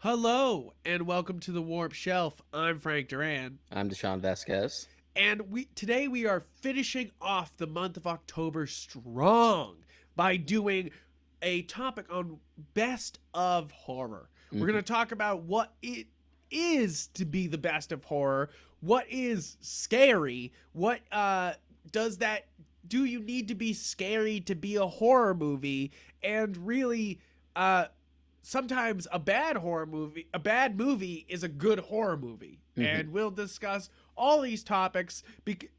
Hello and welcome to the Warp Shelf. I'm Frank Duran, I'm Deshaun Vasquez. and today we are finishing off the month of October strong by doing a topic on best of horror. We're going Mhm. to talk about what it is to be the best of horror, what is scary, what does that do you need to be scary to be a horror movie, and really sometimes a bad movie is a good horror movie. Mhm. And we'll discuss all these topics,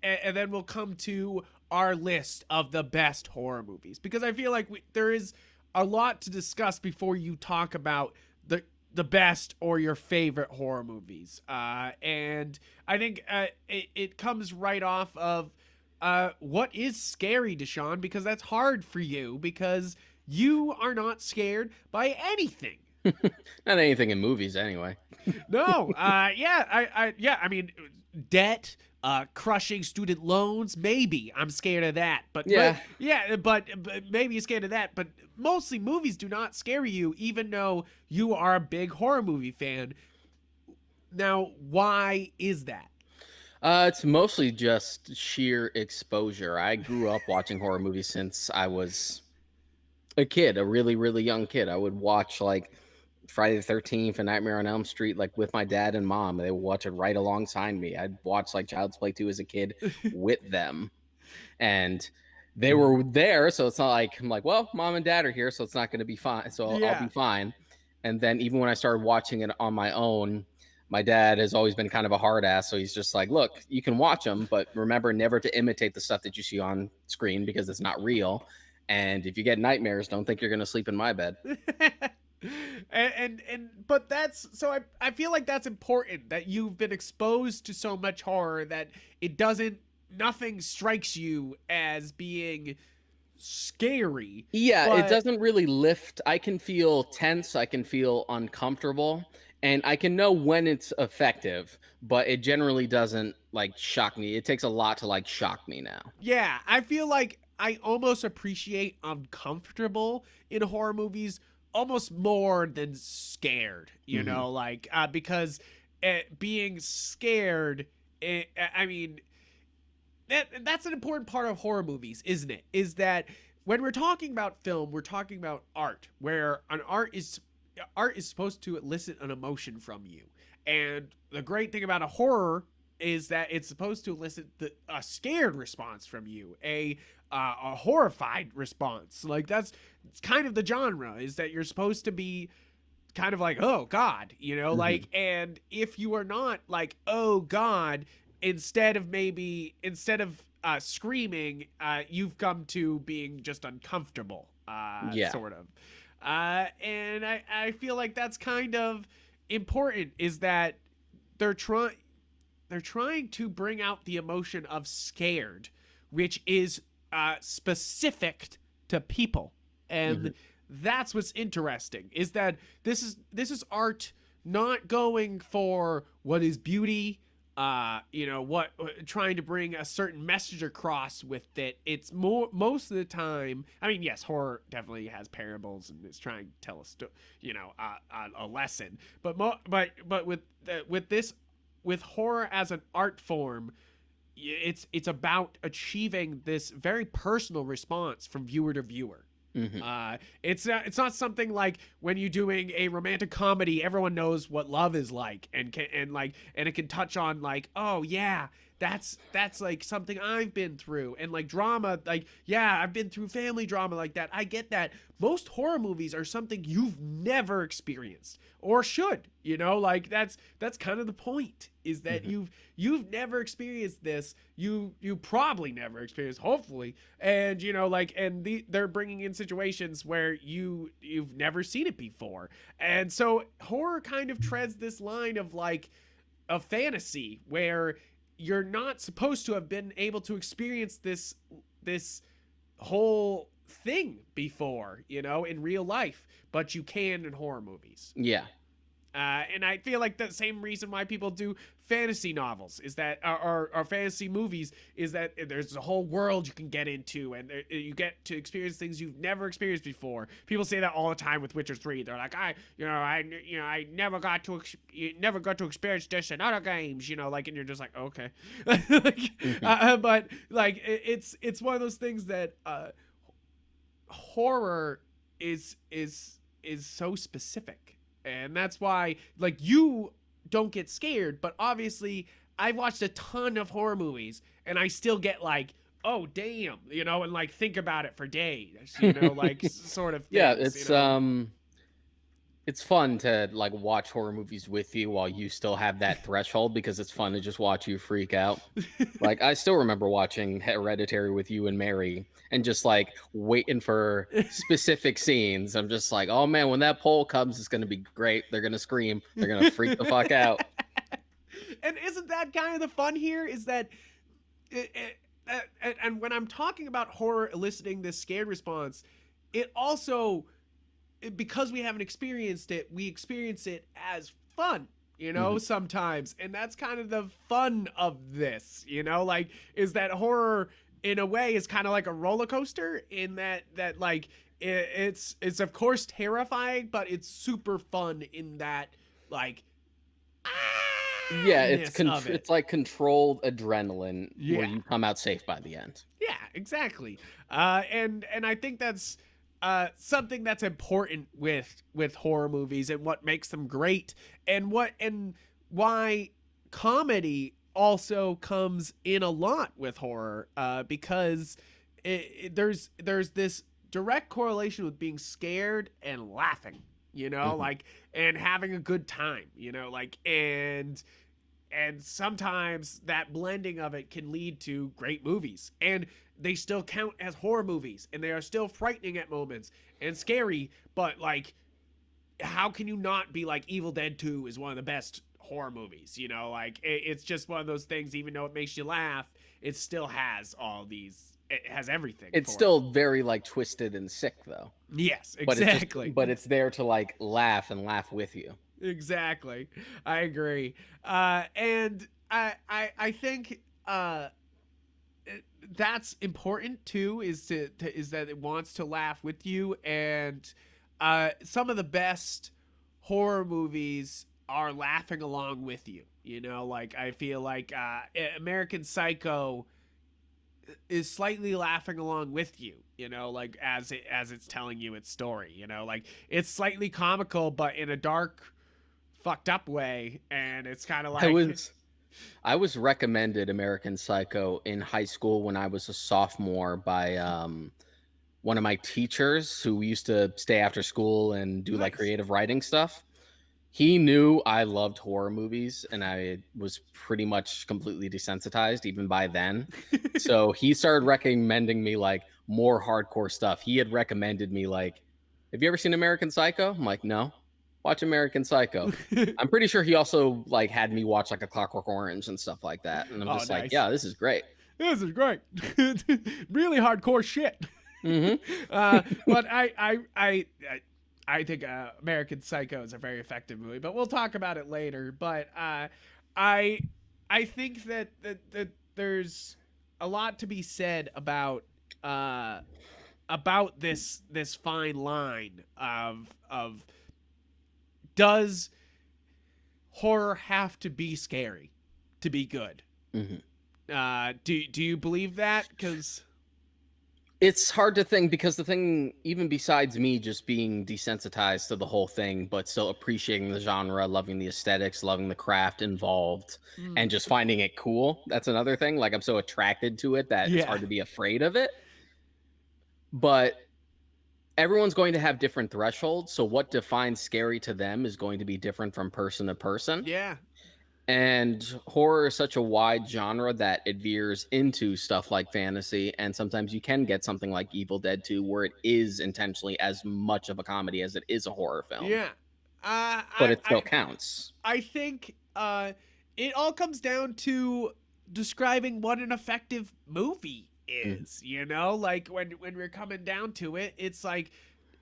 and then we'll come to our list of the best horror movies. Because I feel like there is a lot to discuss before you talk about the best or your favorite horror movies. And I think it comes right off of what is scary, Deshaun, because that's hard for you because you are not scared by anything. Not anything in movies, anyway. No, I mean, debt, crushing student loans. Maybe I'm scared of that, but Yeah, yeah, but maybe you're scared of that. But mostly movies do not scare you, even though you are a big horror movie fan. Now, why is that? it's mostly just sheer exposure. I grew up watching horror movies since I was a kid, a really, really young kid. I would watch like Friday the 13th and Nightmare on Elm Street, like with my dad and mom. They would watch it right alongside me. I'd watch like Child's Play 2 as a kid with them. And they were there, so it's not like I'm like, well, mom and dad are here, so it's not going to be fine, so I'll be Yeah. fine. And then even when I started watching it on my own, my dad has always been kind of a hard ass, so he's just like, look, you can watch them, but remember never to imitate the stuff that you see on screen because it's not real. And if you get nightmares, don't think you're going to sleep in my bed. And but that's so I feel like that's important that you've been exposed to so much horror that it doesn't nothing strikes you as being scary, Yeah, it but doesn't really lift. I can feel tense, I can feel uncomfortable, and I can know when it's effective, but it generally doesn't like shock me. It takes a lot to like shock me now. yeah, I feel like I almost appreciate uncomfortable in horror movies almost more than scared, Mhm. because being scared, I mean, that's an important part of horror movies, isn't it? Is that when we're talking about film, we're talking about art, where art is supposed to elicit an emotion from you. And the great thing about a horror is that it's supposed to elicit a scared response from you, a horrified response. Like that's it's kind of the genre is that you're supposed to be kind of like, oh God, Mhm. and if you are not like, oh God, instead of screaming, you've come to being just uncomfortable, Yeah. sort of. And I feel like that's kind of important is that they're trying they're trying to bring out the emotion of scared, which is specific to people, and Mhm. that's what's interesting. Is that this is art not going for what is beauty, what trying to bring a certain message across with it. It's more most of the time. I mean, yes, horror definitely has parables and is trying to tell a lesson. But with this with horror as an art form, it's about achieving this very personal response from viewer to viewer. Mhm. It's not something like when you're doing a romantic comedy, everyone knows what love is like, and it can touch on like, oh yeah, that's like something I've been through, and like drama, like yeah, I've been through family drama like that. I get that. Most horror movies are something you've never experienced or should, like that's kind of the point is that Mhm. you've never experienced this. You probably never experienced, hopefully, and they're bringing in situations where you've never seen it before, and so horror kind of treads this line of like a fantasy where you're not supposed to have been able to experience this whole thing before, in real life, but you can in horror movies. Yeah. And I feel like the same reason why people do fantasy novels is that, or fantasy movies, is that there's a whole world you can get into, and you get to experience things you've never experienced before. People say that all the time with Witcher 3. They're like, I never got to experience this in other games, like, and you're just like, okay. Like, Mhm. but like, it's one of those things that horror is so specific, and that's why, like, you don't get scared, but obviously I've watched a ton of horror movies and I still get like, oh damn, and like think about it for days, like sort of Yeah, things. it's fun to like watch horror movies with you while you still have that threshold because it's fun to just watch you freak out. Like I still remember watching Hereditary with you and Mary and just like waiting for specific scenes. I'm just like, "Oh man, when that pole comes it's going to be great. They're going to scream. They're going to freak the fuck out." And isn't that kind of the fun here? Is that and when I'm talking about horror eliciting this scared response, it also, because we haven't experienced it, we experience it as fun, Mhm. sometimes. And that's kind of the fun of this, like, is that horror in a way is kind of like a roller coaster, in that like it's of course terrifying, but it's super fun in that, like, Yeah, ness of it. it's like controlled adrenaline where Yeah. you come out safe by the end. Yeah, exactly. And I think that's something that's important with horror movies, and what makes them great, and why comedy also comes in a lot with horror, because there's this direct correlation with being scared and laughing, Mhm. like, and having a good time, like, and sometimes that blending of it can lead to great movies, and they still count as horror movies, and they are still frightening at moments and scary, but like, how can you not be like, Evil Dead 2 is one of the best horror movies, like, it's just one of those things. Even though it makes you laugh, it still has all these, it has everything It's for it. still very like twisted and sick though. Yes, exactly. But it's there to like laugh and laugh with you. Exactly, I agree. And I think that's important too, is that it wants to laugh with you. And some of the best horror movies are laughing along with you, like, I feel like American Psycho is slightly laughing along with you, like, as it's telling you its story, like, it's slightly comical but in a dark, fucked up way, and it's kind of I like, was I was recommended American Psycho in high school when I was a sophomore by one of my teachers who used to stay after school and do like nice. creative writing stuff. He knew I loved horror movies and I was pretty much completely desensitized even by then. So he started recommending me like more hardcore stuff. He had recommended me like, "Have you ever seen American Psycho?" I'm like, "No." "Watch American Psycho." I'm pretty sure he also like had me watch like A Clockwork Orange and stuff like that. And I'm Oh, just like, nice. "Yeah, this is great." This is great. Really hardcore shit. Mhm. But I think American Psycho is a very effective movie, but we'll talk about it later. But I I think that there's a lot to be said uh, about this fine line of, does horror have to be scary to be good? Mhm. Do you believe that? Because It's hard to think because the thing, even besides me just being desensitized to the whole thing, but still appreciating the genre, loving the aesthetics, loving the craft involved, and just finding it cool. That's another thing. Like I'm so attracted to it that it's yeah, hard to be afraid of it. But everyone's going to have different thresholds. So what defines scary to them is going to be different from person to person. yeah, And horror is such a wide genre that it veers into stuff like fantasy, and sometimes you can get something like Evil Dead 2 where it is intentionally as much of a comedy as it is a horror film, yeah. but it still counts. I think it all comes down to describing what an effective movie Mhm. is. Like, when we're coming down to it, it's like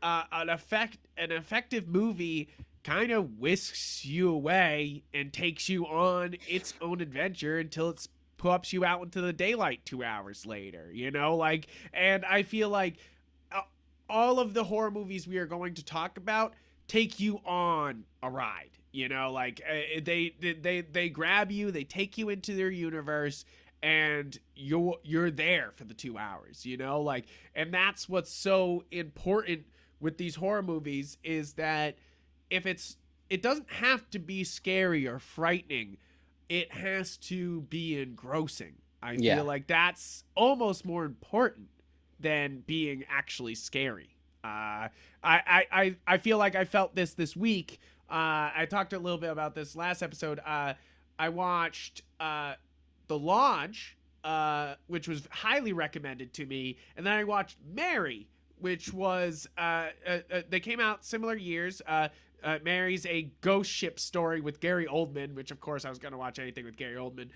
an effective movie. kind of whisks you away and takes you on its own adventure until it's pops you out into the daylight 2 hours later, you know? Like, and I feel like uh, all of the horror movies we are going to talk about take you on a ride, you know? Like, they grab you, they take you into their universe, and you're there for the 2 hours, you know? Like, and that's what's so important with these horror movies is that if it doesn't have to be scary or frightening, it has to be engrossing. I feel Yeah. like that's almost more important than being actually scary. I feel like I felt this week. I talked a little bit about this last episode. I watched The Lodge, which was highly recommended to me, and then I watched Mary, which was they came out similar years. Mary's a ghost ship story with Gary Oldman, which of course I was gonna watch anything with Gary Oldman.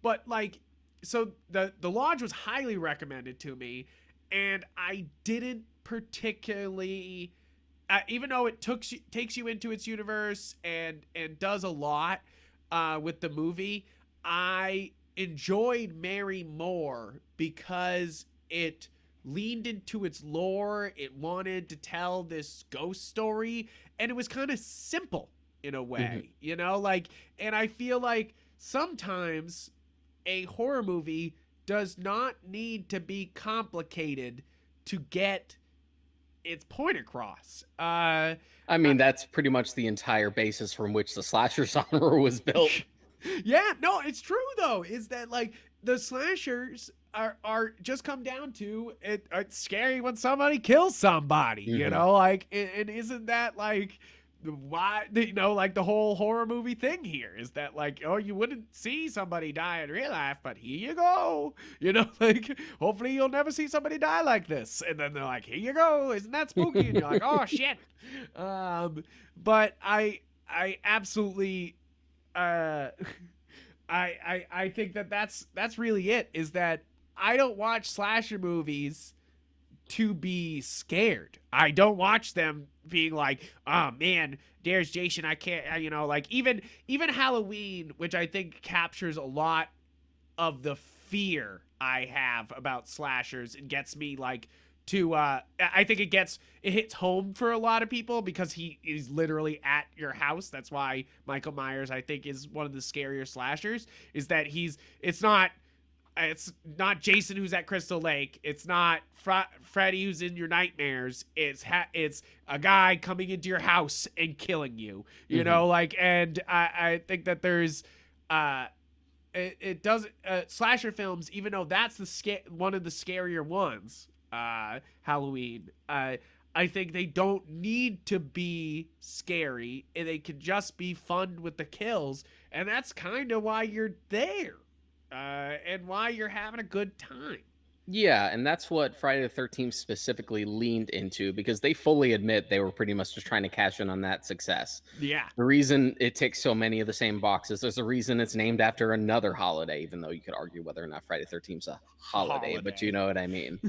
But like, so the Lodge was highly recommended to me, and I didn't particularly, even though it takes you into its universe and does a lot with the movie, I enjoyed Mary more because it leaned into its lore. It wanted to tell this ghost story, and it was kind of simple in a Hmm. way, you know? Like, and I feel like sometimes a horror movie does not need to be complicated to get its point across. I mean, that's pretty much the entire basis from which the slasher genre was built. Yeah, no, it's true though. Is that like the slashers are just come down to it's scary when somebody kills somebody, you Hmm. know? Like, and isn't that like why, you know, like the whole horror movie thing here is that like, oh, you wouldn't see somebody die in real life, but here you go, you know? Like, hopefully you'll never see somebody die like this, and then they're like, here you go, isn't that spooky? And you're like, oh shit. But I absolutely uh I think that that's really it, is that I don't watch slasher movies to be scared. I don't watch them being like, oh man, there's Jason. I can't, you know, like even Halloween, which I think captures a lot of the fear I have about slashers and gets me like to I think it hits home for a lot of people because he is literally at your house. That's why Michael Myers I think is one of the scarier slashers, is that it's not Jason who's at Crystal Lake. It's not Freddy who's in your nightmares. It's a guy coming into your house and killing you. You Hmm. know, like, and I think that there's uh it does slasher films, even though that's one of the scarier ones, Halloween, I think they don't need to be scary, and they can just be fun with the kills, and that's kind of why you're there, and why you're having a good time. Yeah, and that's what Friday the 13th specifically leaned into because they fully admit they were pretty much just trying to cash in on that success. Yeah. The reason it ticks so many of the same boxes, there's a reason it's named after another holiday, even though you could argue whether or not Friday the 13th is a A holiday, but you holiday. know what I mean.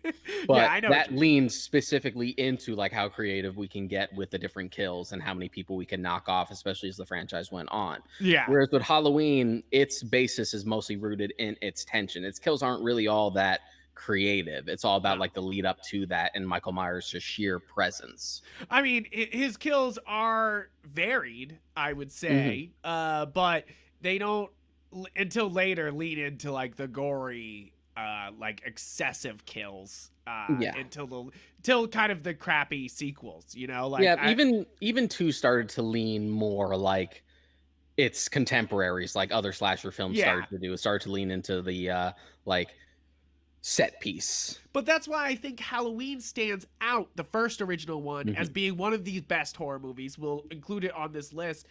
Yeah, But I know what that you mean. leans specifically into like how creative we can get with the different kills and how many people we can knock off, especially as the franchise went on. Yeah. Whereas with Halloween, its basis is mostly rooted in its tension. Its kills aren't really all that creative. It's all about No. like the lead up to that and Michael Myers' just sheer presence. I mean, his kills are varied, I would Hmm. say, but they don't until later lead into like the gory, like excessive kills, Yeah. until kind of the crappy sequels. You know, like Yeah, I even two started to lean more like its contemporaries, like other slasher films yeah. started to do. It started to lean into the like set piece. But that's why I think Halloween stands out, the first original one, as Hmm. being one of the best horror movies. We'll include it on this list,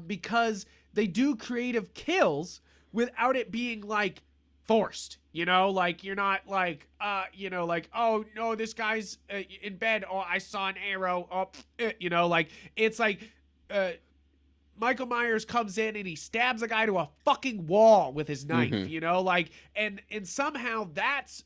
because they do creative kills without it being like forced. You know, like you're not like, you know, like, oh no, this guy's in bed. Oh, I saw an arrow. Oh, you know, like it's like, uh, Michael Myers comes in and he stabs a guy to a fucking wall with his knife, Hmm. you know, like, and somehow that's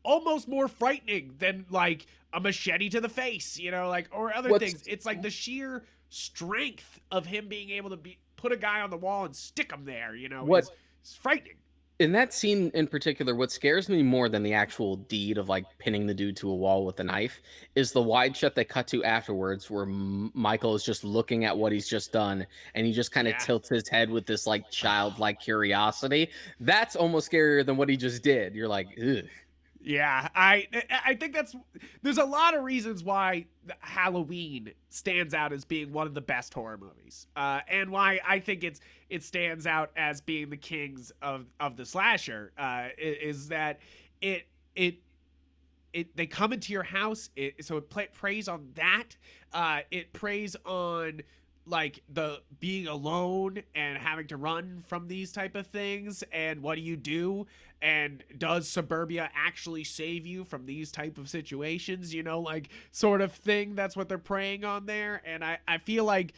almost more frightening than like a machete to the face, like, or other things. What's It's like the sheer strength of him being able to be put a guy on the wall and stick him there, what is frightening. in that scene in particular, what scares me more than the actual deed of like pinning the dude to a wall with a knife is the wide shot they cut to afterwards, where Michael is just looking at what he's just done, and he just kind of Yeah. tilts his head with this like childlike curiosity. That's almost scarier than what he just did. You're like, ugh. Yeah, I think there's a lot of reasons why Halloween stands out as being one of the best horror movies, and why I think it stands out as being the kings of the slasher, is that it it they come into your house, so it preys on that. It preys on like the being alone and having to run from these type of things, and what do you do, and does suburbia actually save you from these type of situations, like, sort of thing. That's what they're preying on there, and I feel like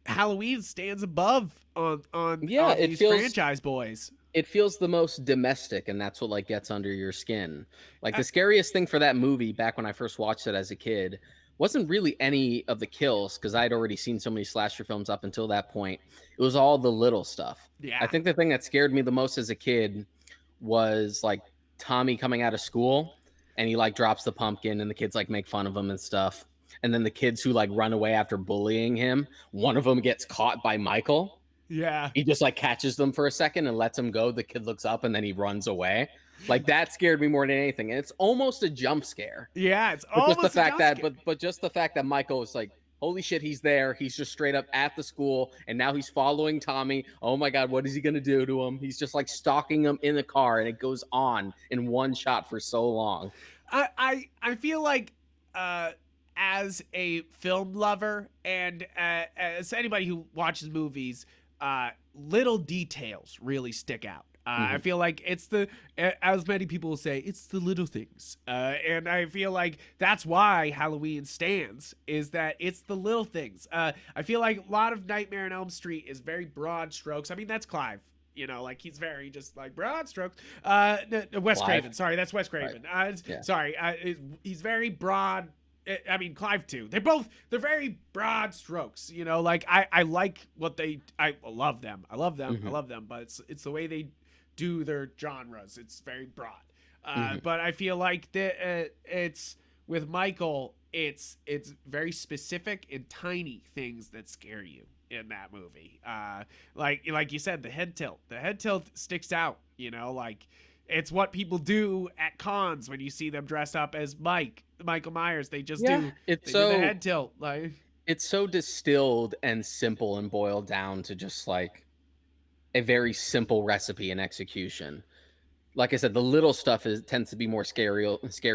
Halloween stands above Yeah, on these franchise boys. it feels the most domestic, and that's what like gets under your skin. Like uh, the scariest thing for that movie back when I first watched it as a kid wasn't really any of the kills, because I'd already seen so many slasher films up until that point. It was all the little stuff. I yeah. think the thing that scared me the most as a kid was like Tommy coming out of school, and he like drops the pumpkin and the kids like make fun of him and stuff. And then the kids who like run away after bullying him, one of them gets caught by Michael. Yeah. He just like catches them for a second and lets them go. The kid looks up and then he runs away. Like that scared me more than anything. And it's almost a jump scare. Yeah, it's But just the almost a fact jump that scare. but just the fact that Michael is like, holy shit, he's there. He's just straight up at the school, and now he's following Tommy. Oh my god, what is he gonna do to him? He's just like stalking him in the car, and it goes on in one shot for so long. I feel like, as a film lover, and as anybody who watches movies, little details really stick out. I Mhm. feel like as many people will say, it's the little things. And I feel like that's why Halloween stands, is that it's the little things. I feel like a lot of Nightmare on Elm Street is very broad strokes. I mean, that's Clive. Like, he's very just like broad strokes. Wes Live. Craven. Sorry, that's Wes Right. Craven. Yeah. Sorry, he's very broad. I mean, Clive too. They're very broad strokes. Like, I like what I love them. I love them. I Mhm. love them. But it's the way they do their genres. It's very broad. Mhm. But I feel like it's with Michael. It's very specific and tiny things that scare you in that movie. Like you said, the head tilt. The head tilt sticks out. Like, it's what people do at cons when you see them dressed up as Michael Myers. They just Yeah. do they do the head tilt. Like, It's so distilled and simple and boiled down to just like a very simple recipe and execution. Like I said, the little stuff tends to be more scary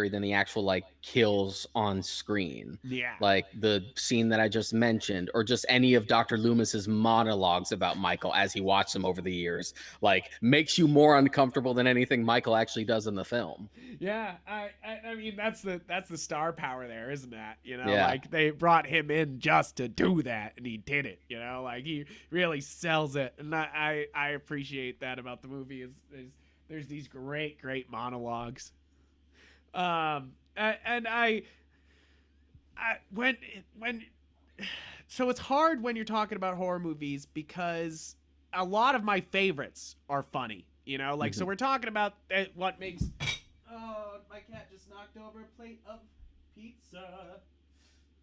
than the actual like kills on screen. yeah. Like the scene that I just mentioned, or just any of Dr. Loomis's monologues about Michael as he watched him over the years, like makes you more uncomfortable than anything Michael actually does in the film. Yeah, I mean, that's the star power there, isn't that? Yeah. Like, they brought him in just to do that, and he did it. Like, he really sells it, and I appreciate that about the movie. Is there's these great monologues. And when so it's hard when you're talking about horror movies, because a lot of my favorites are funny. Like, so Mhm. we're talking about what makes. Oh, my cat just knocked over a plate of pizza.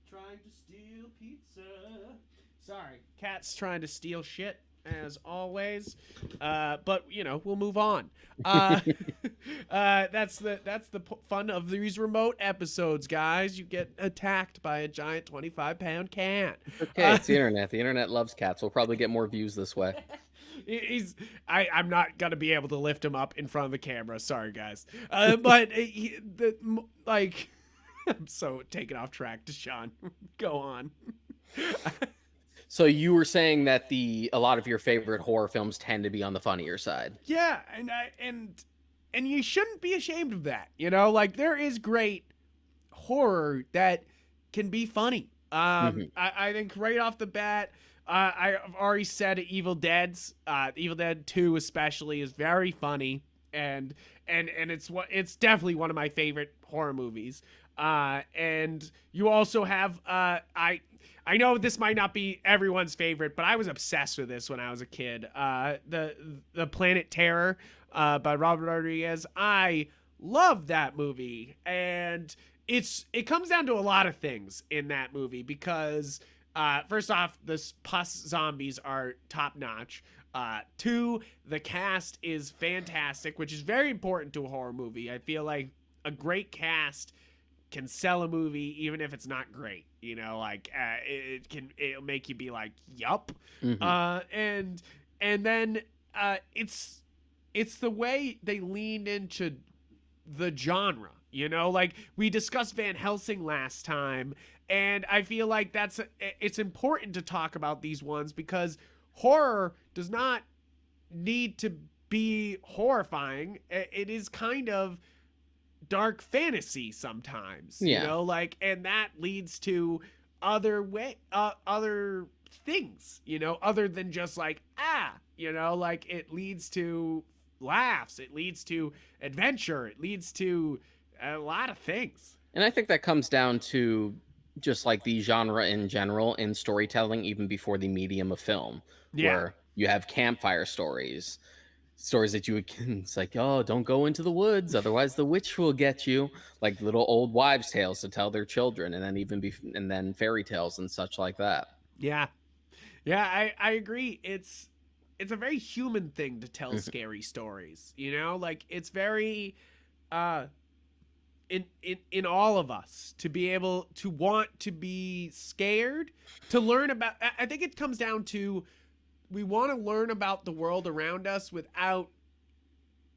Trying to steal pizza. Sorry, cat's trying to steal shit as always. But we'll move on. Uh, that's the fun of these remote episodes, guys. You get attacked by a giant 25-pound cat. Okay, it's the internet. The internet loves cats. We'll probably get more views this way. He's I'm not gonna be able to lift him up in front of the camera. Sorry, guys. But like, I'm so taken off track. Deshaun, go on. So you were saying that a lot of your favorite horror films tend to be on the funnier side. Yeah, and you shouldn't be ashamed of that. Like, there is great horror that can be funny. Mhm. I think right off the bat, I've already said Evil Dead's Evil Dead 2 especially is very funny, and it's definitely one of my favorite horror movies. And you also have I know this might not be everyone's favorite, but I was obsessed with this when I was a kid. The Planet Terror by Robert Rodriguez. I love that movie, and it comes down to a lot of things in that movie because first off, the pus zombies are top notch. Two, the cast is fantastic, which is very important to a horror movie. I feel like a great cast can sell a movie even if it's not great. You know, like it'll make you be like, yup. Hmm. And then it's the way they leaned into the genre. You know, like we discussed Van Helsing last time, and I feel like it's important to talk about these ones because horror does not need to be horrifying. It is kind of dark fantasy sometimes, you Yeah. know, like, and that leads to other things, you know, other than just like you know, like it leads to laughs, it leads to adventure, it leads to a lot of things. And I think that comes down to just like the genre in general in storytelling, even before the medium of film, Yeah. where you have campfire stories that you would, it's like, oh, don't go into the woods, otherwise the witch will get you. Like little old wives' tales to tell their children, and then and then fairy tales and such like that. Yeah. Yeah, I agree. It's a very human thing to tell Mhm. scary stories, you know? Like it's very uh in all of us to be able to want to be scared, to learn about I think it comes down to we want to learn about the world around us without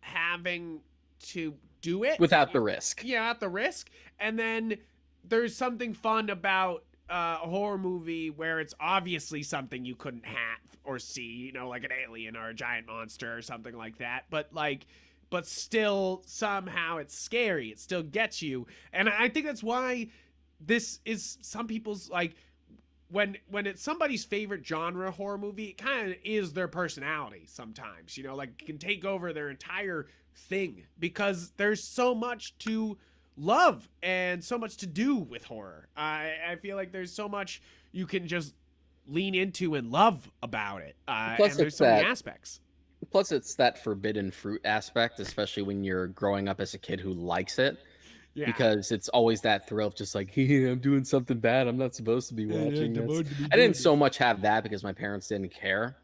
having to do it. Without the risk. Yeah, at the risk. And then there's something fun about a horror movie where it's obviously something you couldn't have or see, you know, like an alien or a giant monster or something like that. But still somehow it's scary. It still gets you. And I think that's why this is some people's like when it's somebody's favorite genre horror movie, it kind of is their personality sometimes, you know, like it can take over their entire thing because there's so much to love and so much to do with horror. I feel like there's so much you can just lean into and love about it, Plus, and there's it's so many that. aspects. Plus, it's that forbidden fruit aspect, especially when you're growing up as a kid who likes it, Yeah. because it's always that thrill of just like, hey, I'm doing something bad. I'm not supposed to be I watching don't this. want to be I didn't doing so this. much have that because my parents didn't care.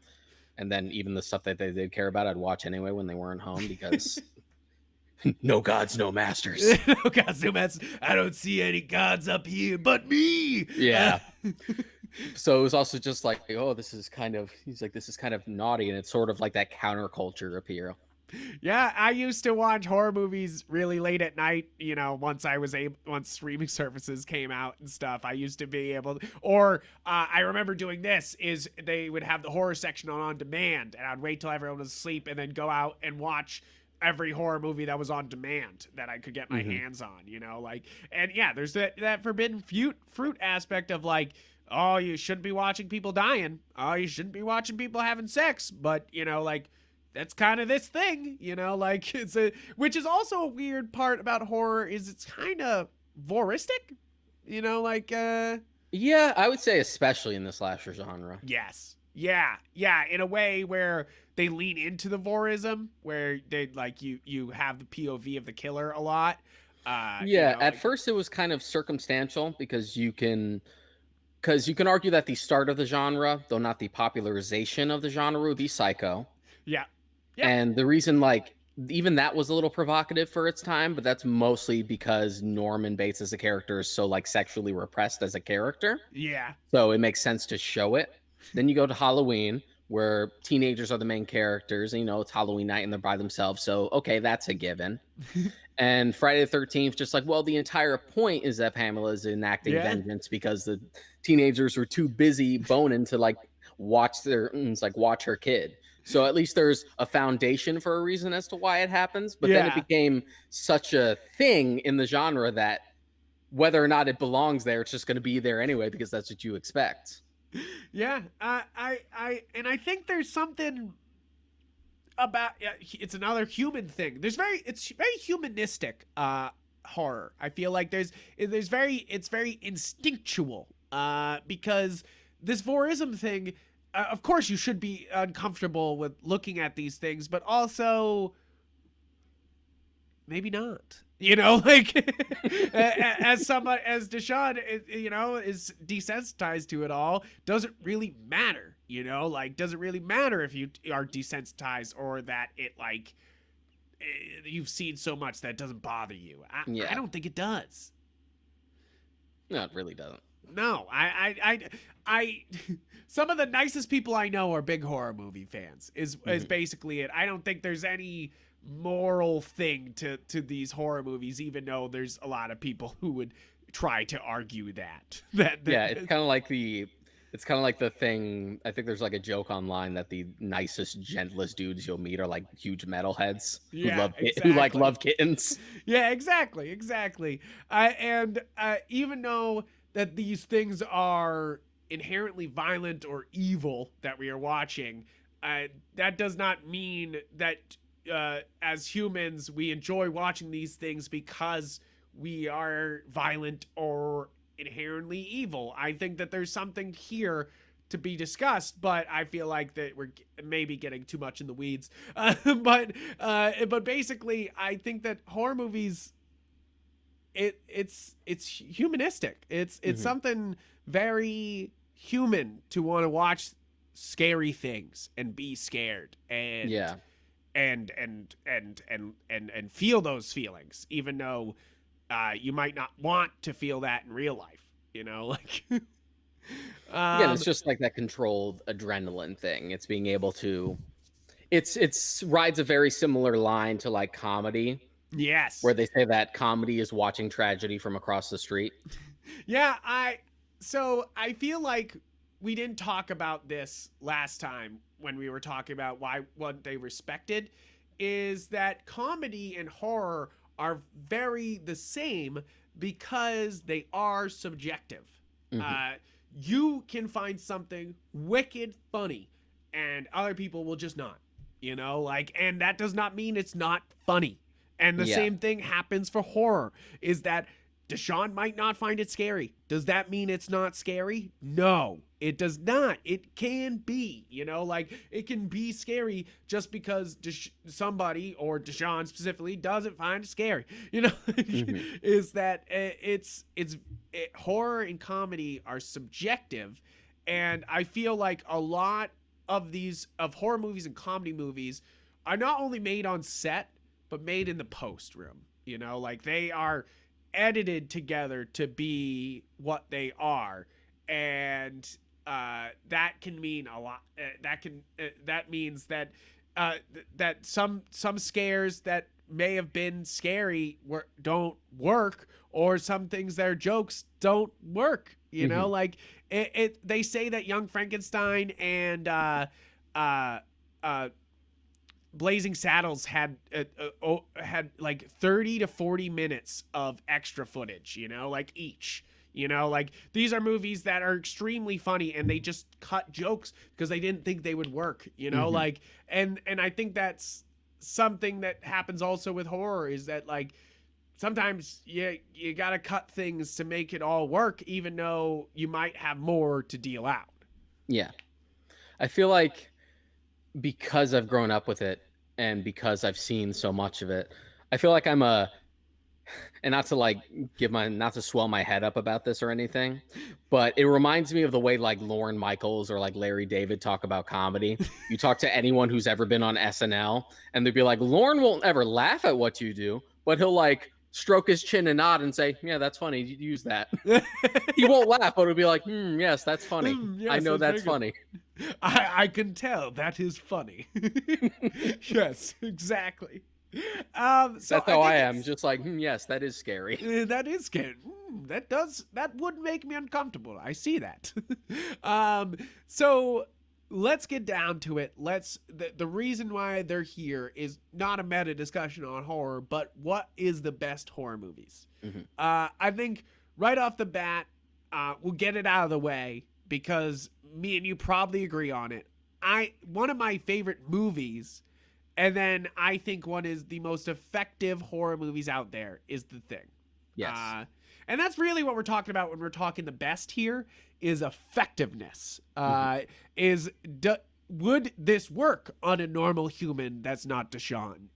And then even the stuff that they did care about, I'd watch anyway when they weren't home because no gods, no masters. No gods, no mess. I don't see any gods up here but me. Yeah. So it was also just like, oh, he's like, this is kind of naughty. And it's sort of like that counterculture appeal. Yeah, I used to watch horror movies really late at night. You know, once streaming services came out and stuff, I used to be able to, or I remember doing this is they would have the horror section on demand, and I'd wait till everyone was asleep and then go out and watch every horror movie that was on demand that I could get my Hmm. hands on, you know, like, and yeah, there's that forbidden fruit aspect of like, oh, you shouldn't be watching people dying. Oh, you shouldn't be watching people having sex, but you know, like that's kind of this thing, you know, like which is also a weird part about horror is it's kind of voyeuristic, you know, like Yeah, I would say especially in the slasher genre. yes. Yeah, yeah, in a way where they lean into the voyeurism where they like you have the POV of the killer a lot. You Yeah, know, at like first it was kind of circumstantial because you can argue that the start of the genre, though not the popularization of the genre, would be Psycho. yeah. Yeah. And the reason, like, even that was a little provocative for its time, but that's mostly because Norman Bates as a character is so like sexually repressed as a character. Yeah. So it makes sense to show it. Then you go to Halloween, where teenagers are the main characters, and it's Halloween night and they're by themselves. So okay, that's a given. And Friday the 13th, just like, well, the entire point is that Pamela is enacting Yeah. vengeance because the teenagers were too busy boning to like watch her kid. So at least there's a foundation for a reason as to why it happens. But then it Yeah. became such a thing in the genre that whether or not it belongs there, it's just going to be there anyway because that's what you expect. Yeah. And I think there's something about it's another human thing. It's very humanistic horror. I feel like there's very it's very instinctual because this voyeurism thing, of course you should be uncomfortable with looking at these things, but also maybe not. You know, like as somebody as Deshaun, you know, is desensitized to it all. Doesn't really matter. You know, like doesn't really matter if you are desensitized or that it like you've seen so much that it doesn't bother you. I Yeah. don't think it does. No, it really doesn't. No, I some of the nicest people I know are big horror movie fans. Is Hmm. basically it. I don't think there's any moral thing to these horror movies, even though there's a lot of people who would try to argue that Yeah, it's kind of like the thing. I think there's like a joke online that the nicest, gentlest dudes you'll meet are like huge metalheads who yeah, who like exactly. love kittens. Yeah, exactly. And even though that these things are inherently violent or evil that we are watching, that does not mean that as humans we enjoy watching these things because we are violent or inherently evil. I think that there's something here to be discussed, but I feel like that we're maybe getting too much in the weeds. But basically, I think that horror movies it's humanistic. It's Hmm. something very human to want to watch scary things and be scared Yeah. and feel those feelings, even though you might not want to feel that in real life. You know, like Again, it's um, just like that controlled adrenaline thing. It's being able to it's rides a very similar line to like comedy, where yes. they say that comedy is watching tragedy from across the street. Yeah, I feel like we didn't talk about this last time when we were talking about why what they respected is that comedy and horror are very the same because they are subjective. Hmm. Uh you can find something wicked funny and other people will just not. You know, like and that does not mean it's not funny. And the Yeah. same thing happens for horror is that Deshaun might not find it scary. Does that mean it's not scary? No, it does not. It can be, you know, like it can be scary just because somebody or Deshaun specifically doesn't find it scary. You know, Hmm. is that horror and comedy are subjective, and I feel like a lot of these of horror movies and comedy movies are not only made on set but made in the post room. You know, like they are edited together to be what they are, and that can mean a lot. That means that that some scares that may have been scary don't work, or some things that are jokes don't work. You know, Hmm. like they say that Young Frankenstein and uh, uh, Blazing Saddles had like 30 to 40 minutes of extra footage, you know, like each. You know, like these are movies that are extremely funny and they just cut jokes because they didn't think they would work, you know, Hmm. like and I think that's something that happens also with horror is that like sometimes you got to cut things to make it all work even though you might have more to deal out. Yeah. I feel like because I've grown up with it and because I've seen so much of it, I feel like I'm a and not to like give my not to swell my head up about this or anything, but it reminds me of the way like Lauren Michaels or like Larry David talk about comedy. You talk to anyone who's ever been on SNL and they'd be like, Lauren won't ever laugh at what you do, but he'll like stroke his chin and nod and say, yeah, that's funny. You use that. He won't laugh, but it'll be like, yes, that's funny. I Yes, know that's very that's good. funny. I can tell that is funny. Yes, exactly. So That's I how I think am. it's Just like, yes, that is scary. that is scary. That would make me uncomfortable. I see that. So let's get down to it. The reason why they're here is not a meta discussion on horror, but what is the best horror movies? Hmm. I think right off the bat, we'll get it out of the way because me and you probably agree on it. I One of my favorite movies And then I think one is the most effective horror movies out there is The Thing. Yes. Uh, and that's really what we're talking about when we're talking the best here is effectiveness. Mhm. Would this work on a normal human that's not Deshaun?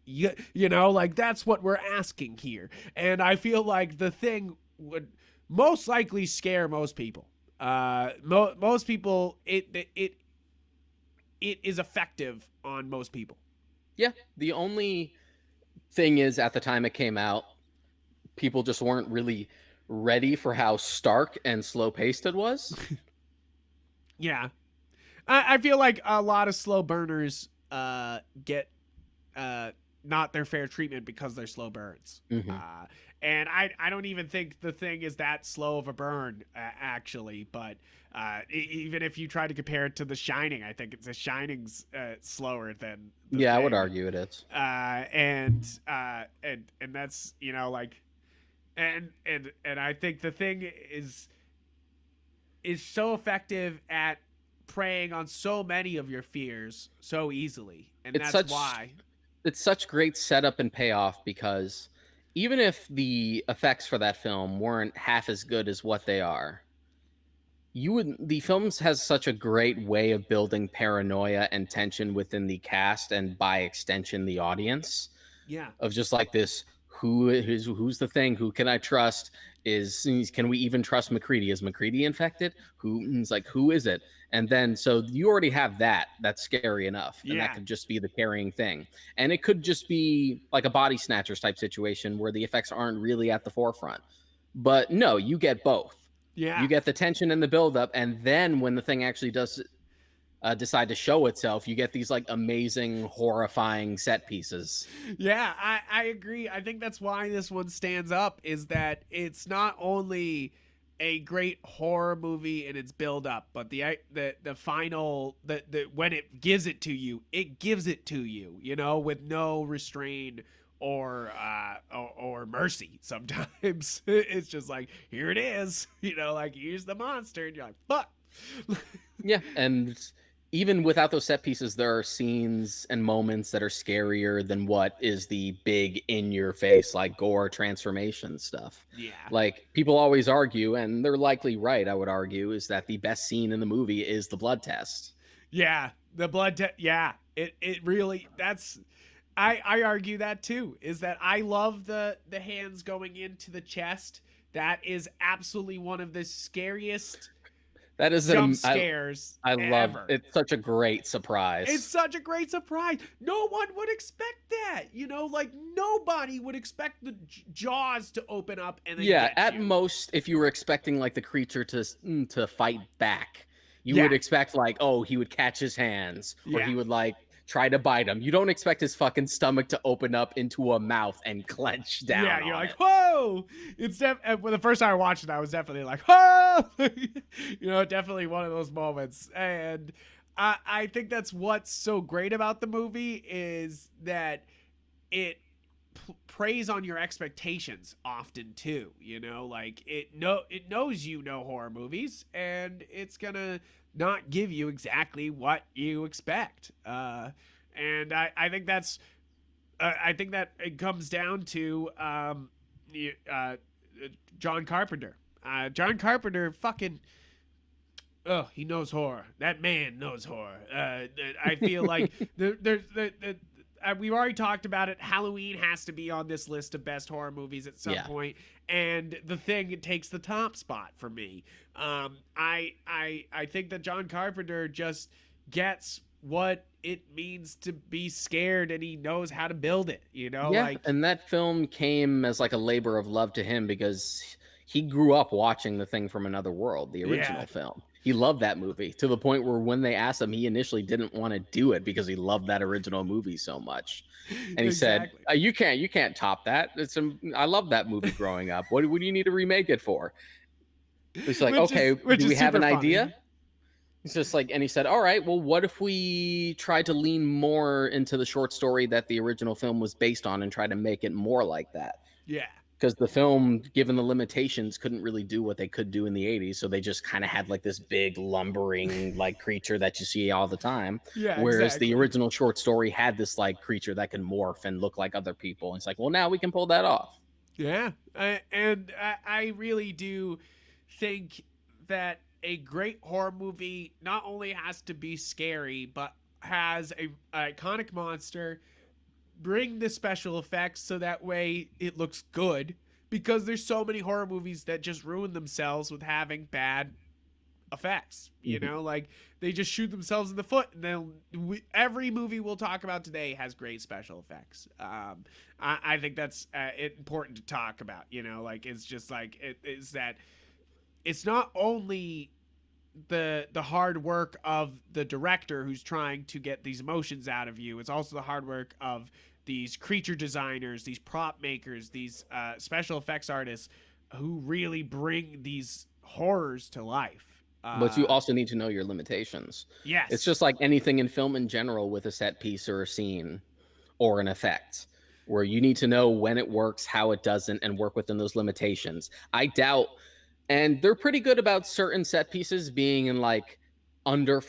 Like that's what we're asking here. And I feel like The Thing would most likely scare most people. Most people, it is effective on most people. Yeah. The only thing is, at the time it came out, people just weren't really ready for how stark and slow paced it was. Yeah, I feel like a lot of slow burners get not their fair treatment because they're slow burns. Hmm. Uh, and I don't even think The Thing is that slow of a burn, actually. But even if you try to compare it to The Shining, I think The Shining's slower than The Yeah, I would Thing. argue it is. And that's like and I think The Thing is so effective at preying on so many of your fears so easily, and It's that's such why. it's such great setup and payoff, because even if the effects for that film weren't half as good as what they are, the films has such a great way of building paranoia and tension within the cast, and by extension the audience, Yeah, of just like this, who's the thing, who can I trust, can we even trust McCready, is McCready infected, who's like, who is it? And then so you already have that's scary enough, and that yeah, could just be the carrying thing. And it could just be like a body snatchers type situation where the effects aren't really at the forefront, but no, you get both. You yeah. get the tension and the buildup, and then when the thing actually does decide to show itself, you get these like amazing, horrifying set pieces. Yeah, I agree. I think that's why this one stands up is that it's not only a great horror movie in its build up, but the final the when it gives it to you, it gives it to you, with no restraint or mercy. Sometimes it's just like, here it is, like here's the monster, and you're like, fuck. Yeah, and even without those set pieces, there are scenes and moments that are scarier than what is the big in your face, like gore transformation stuff. Yeah. Like people always argue, and they're likely right, I would argue, is that the best scene in the movie is the blood test. Yeah, the yeah, it really that's I argue that too. Is that I love the hands going into the chest. That is absolutely one of the scariest That is jump an scares I love ever. it's such a great It's surprise. such a great surprise. No one would expect that. Like nobody would expect the jaws to open up and then Yeah, get at you. most, if you were expecting like the creature to fight back, you Yeah. would expect like, oh, he would catch his hands, or Yeah. he would like try to bite him. You don't expect his fucking stomach to open up into a mouth and clench Yeah, down you're on like, it. whoa! When the first time I watched it, I was definitely like, whoa! Definitely one of those moments. And I think that's what's so great about the movie is that it preys on your expectations often too. Like it knows horror movies, and it's gonna not give you exactly what you expect. And I think I think that it comes down to John Carpenter. John Carpenter fucking. Oh, he knows horror. That man knows horror. I feel like we've already talked about it. Halloween has to be on this list of best horror movies at some Yeah. point, and The Thing takes the top spot for me. I think that John Carpenter just gets what it means to be scared, and he knows how to build it. Yeah, Like and that film came as like a labor of love to him, because he grew up watching The Thing from Another World, the yeah, original film. He loved that movie to the point where when they asked him, he initially didn't want to do it because he loved that original movie so much. And he said, exactly. you can't top that. I love that movie growing up. What do you need to remake it for?" He's like, which is "Okay, which do is we have super an funny. idea?" He's just like, and he said, "All right, well, what if we try to lean more into the short story that the original film was based on and try to make it more like that?" Yeah. because the film, given the limitations, couldn't really do what they could do in the 80s. So they just kind of had like this big lumbering like creature that you see all the time. Yeah, Whereas the exactly. original short story had this like creature that can morph and look like other people. And it's like, well, now we can pull that off. Yeah, I really do think that a great horror movie not only has to be scary, but has a iconic monster. Bring the special effects so that way it looks good. Because there's so many horror movies that just ruin themselves with having bad effects. You Mhm. know, like they just shoot themselves in the foot, and then every movie we'll talk about today has great special effects. I think that's important to talk about. You know, like it's just like it is that it's not only the hard work of the director who's trying to get these emotions out of you. It's also the hard work of these creature designers, these prop makers, these special effects artists who really bring these horrors to life. But you also need to know your limitations. It's Yes. just like anything in film in general with a set piece or a scene or an effect, where you need to know when it works, how it doesn't, and work within those limitations. I doubt, and they're pretty good about certain set pieces being in like under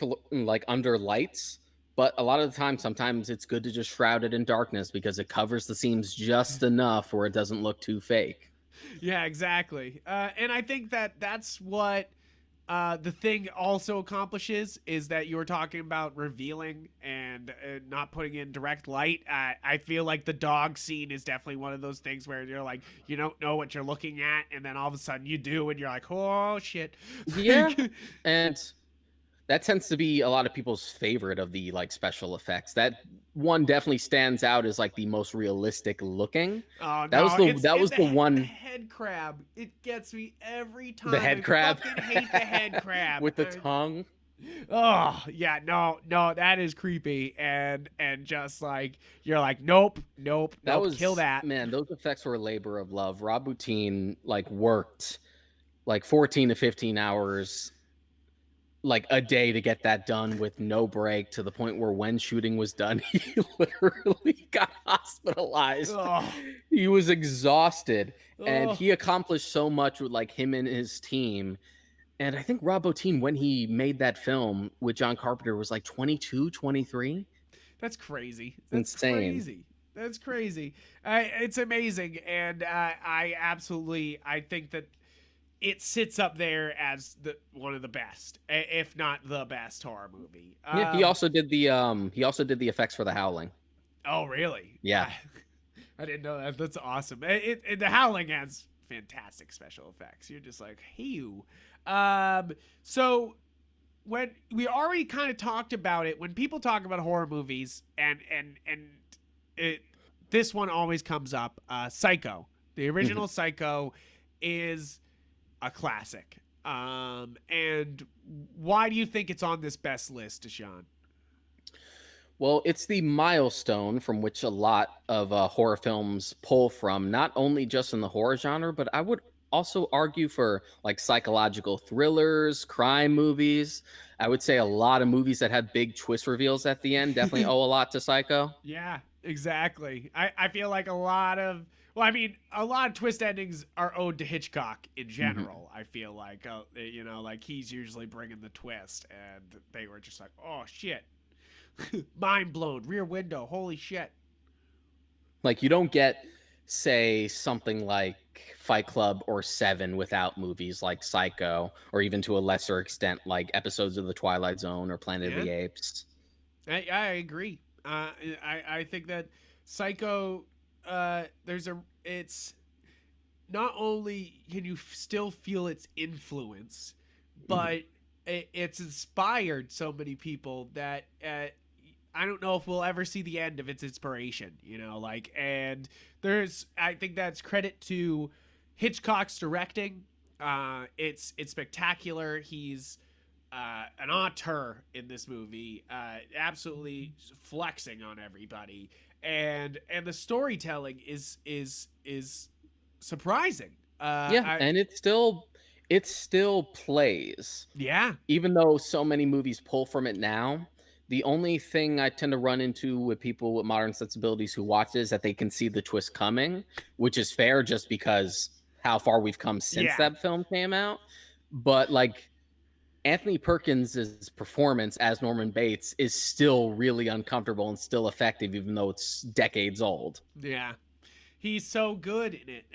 lights. But a lot of the time, sometimes it's good to just shroud it in darkness because it covers the seams just enough where it doesn't look too fake. Yeah, exactly. And I think that that's what the thing also accomplishes is that you were talking about revealing and not putting in direct light. I feel like the dog scene is definitely one of those things where you're like, you don't know what you're looking at, and then all of a sudden you do, and you're like, oh shit. Yeah, Like, and that tends to be a lot of people's favorite of the like special effects. That one definitely stands out as like the most realistic looking. oh That was no, the it's that it, was the the one. head crab. It gets me every The time. head I crab fucking hate the head crab. with the tongue. Oh yeah, no, no, that is creepy, and just like you're like, nope, nope, That nope, kill was, that. man, those effects were a labor of love. Rob Bottin like worked like 14 to 15 hours like a day to get that done with no break, to the point where when shooting was done, he literally got hospitalized. Oh, He was exhausted, and oh, he accomplished so much with like him and his team. And I think Rob Bottin, when he made that film with John Carpenter, was like 22, 23. that's crazy. That's Insane. crazy. That's crazy. It's amazing, and I absolutely I think that it sits up there as the one of the best, if not the best horror movie. Yeah, he also did the effects for The Howling. Oh really? Yeah. I didn't know that. That's awesome. The Howling has fantastic special effects. You're just like, hey, so when we already kind of talked about it, when people talk about horror movies, and it, this one always comes up. Psycho, the Mhm. original Psycho, is a classic. And why do you think it's on this best list, Deshaun? Well, it's the milestone from which a lot of horror films pull from, not only just in the horror genre, but I would also argue for like psychological thrillers, crime movies. I would say a lot of movies that have big twist reveals at the end definitely owe a lot to Psycho. Yeah, exactly. I feel like a lot of well, I mean, a lot of twist endings are owed to Hitchcock in Mhm. general. I feel like you know, like he's usually bringing the twist, and they were just like, oh shit, mind blown, Rear Window, holy shit. Like you don't get, say, something like Fight Club or Seven without movies like Psycho, or even to a lesser extent, like episodes of The Twilight Zone or Planet of Yeah, the Apes. I agree. I think that Psycho, there's a it's not only can you still feel its influence, Mhm. but it's inspired so many people that I don't know if we'll ever see the end of its inspiration, you know, like, and there's, I think that's credit to Hitchcock's directing. It's spectacular. He's an auteur in this movie, absolutely flexing on everybody, and the storytelling is surprising. Yeah, I and it still plays. Yeah, Even though so many movies pull from it now, The only thing I tend to run into with people with modern sensibilities who watch it is that they can see the twist coming, which is fair just because how far we've come since Yeah. that film came out. But like Anthony Perkins' performance as Norman Bates is still really uncomfortable and still effective, even though it's decades old. Yeah. He's so good in it,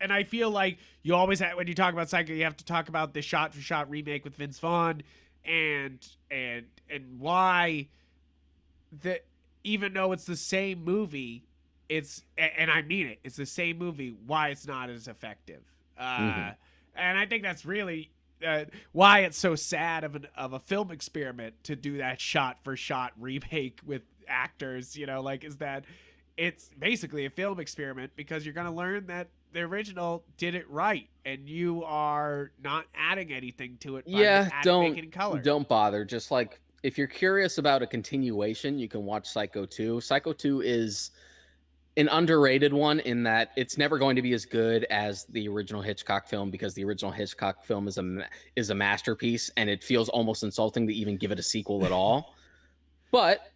and I feel like you always have, when you talk about Psycho, you have to talk about the shot for shot remake with Vince Vaughn, and why that, even though it's the same movie, and I mean it, it's the same movie, why it's not as effective. Mhm. And I think that's really why it's so sad of a film experiment to do that shot for shot remake with actors. Like, is that it's basically a film experiment because you're gonna learn that the original did it right, and you are not adding anything to it by Yeah, making it color. don't bother. Just like if you're curious about a continuation, you can watch Psycho 2. Psycho 2 is an underrated one in that it's never going to be as good as the original Hitchcock film because the original Hitchcock film is a masterpiece and it feels almost insulting to even give it a sequel at all. But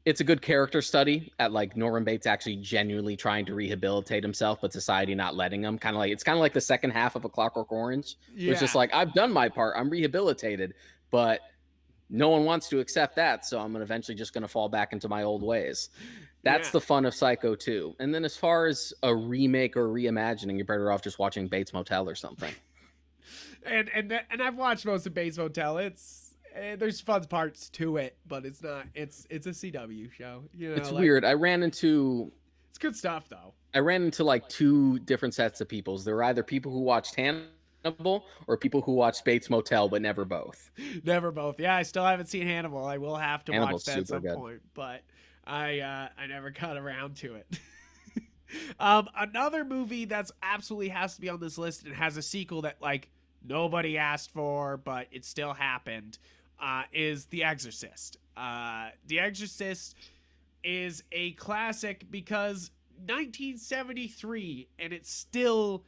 it's a good character study at like Norman Bates actually genuinely trying to rehabilitate himself, but society not letting him. Kind of like the second half of A Clockwork Orange. It was just Yeah, like I've done my part, I'm rehabilitated, but no one wants to accept that, so I'm eventually just going to fall back into my old ways. That's yeah. the fun of Psycho 2. And then as far as a remake or reimagining, you're better off just watching Bates Motel or something. And I've watched most of Bates Motel. It's there's fun parts to it, but it's not. It's a CW show. It's Like, weird. it's good stuff though. I ran into like two different sets of people. There were either people who watched Hannibal or people who watched Bates Motel, but never both. Never both. Yeah, I still haven't seen Hannibal. I will have to watch Hannibal's that at super some good. point, but I never got around to it. Another movie that's absolutely has to be on this list and has a sequel that like nobody asked for, but it still happened, is The Exorcist. The Exorcist is a classic because 1973, and it's still,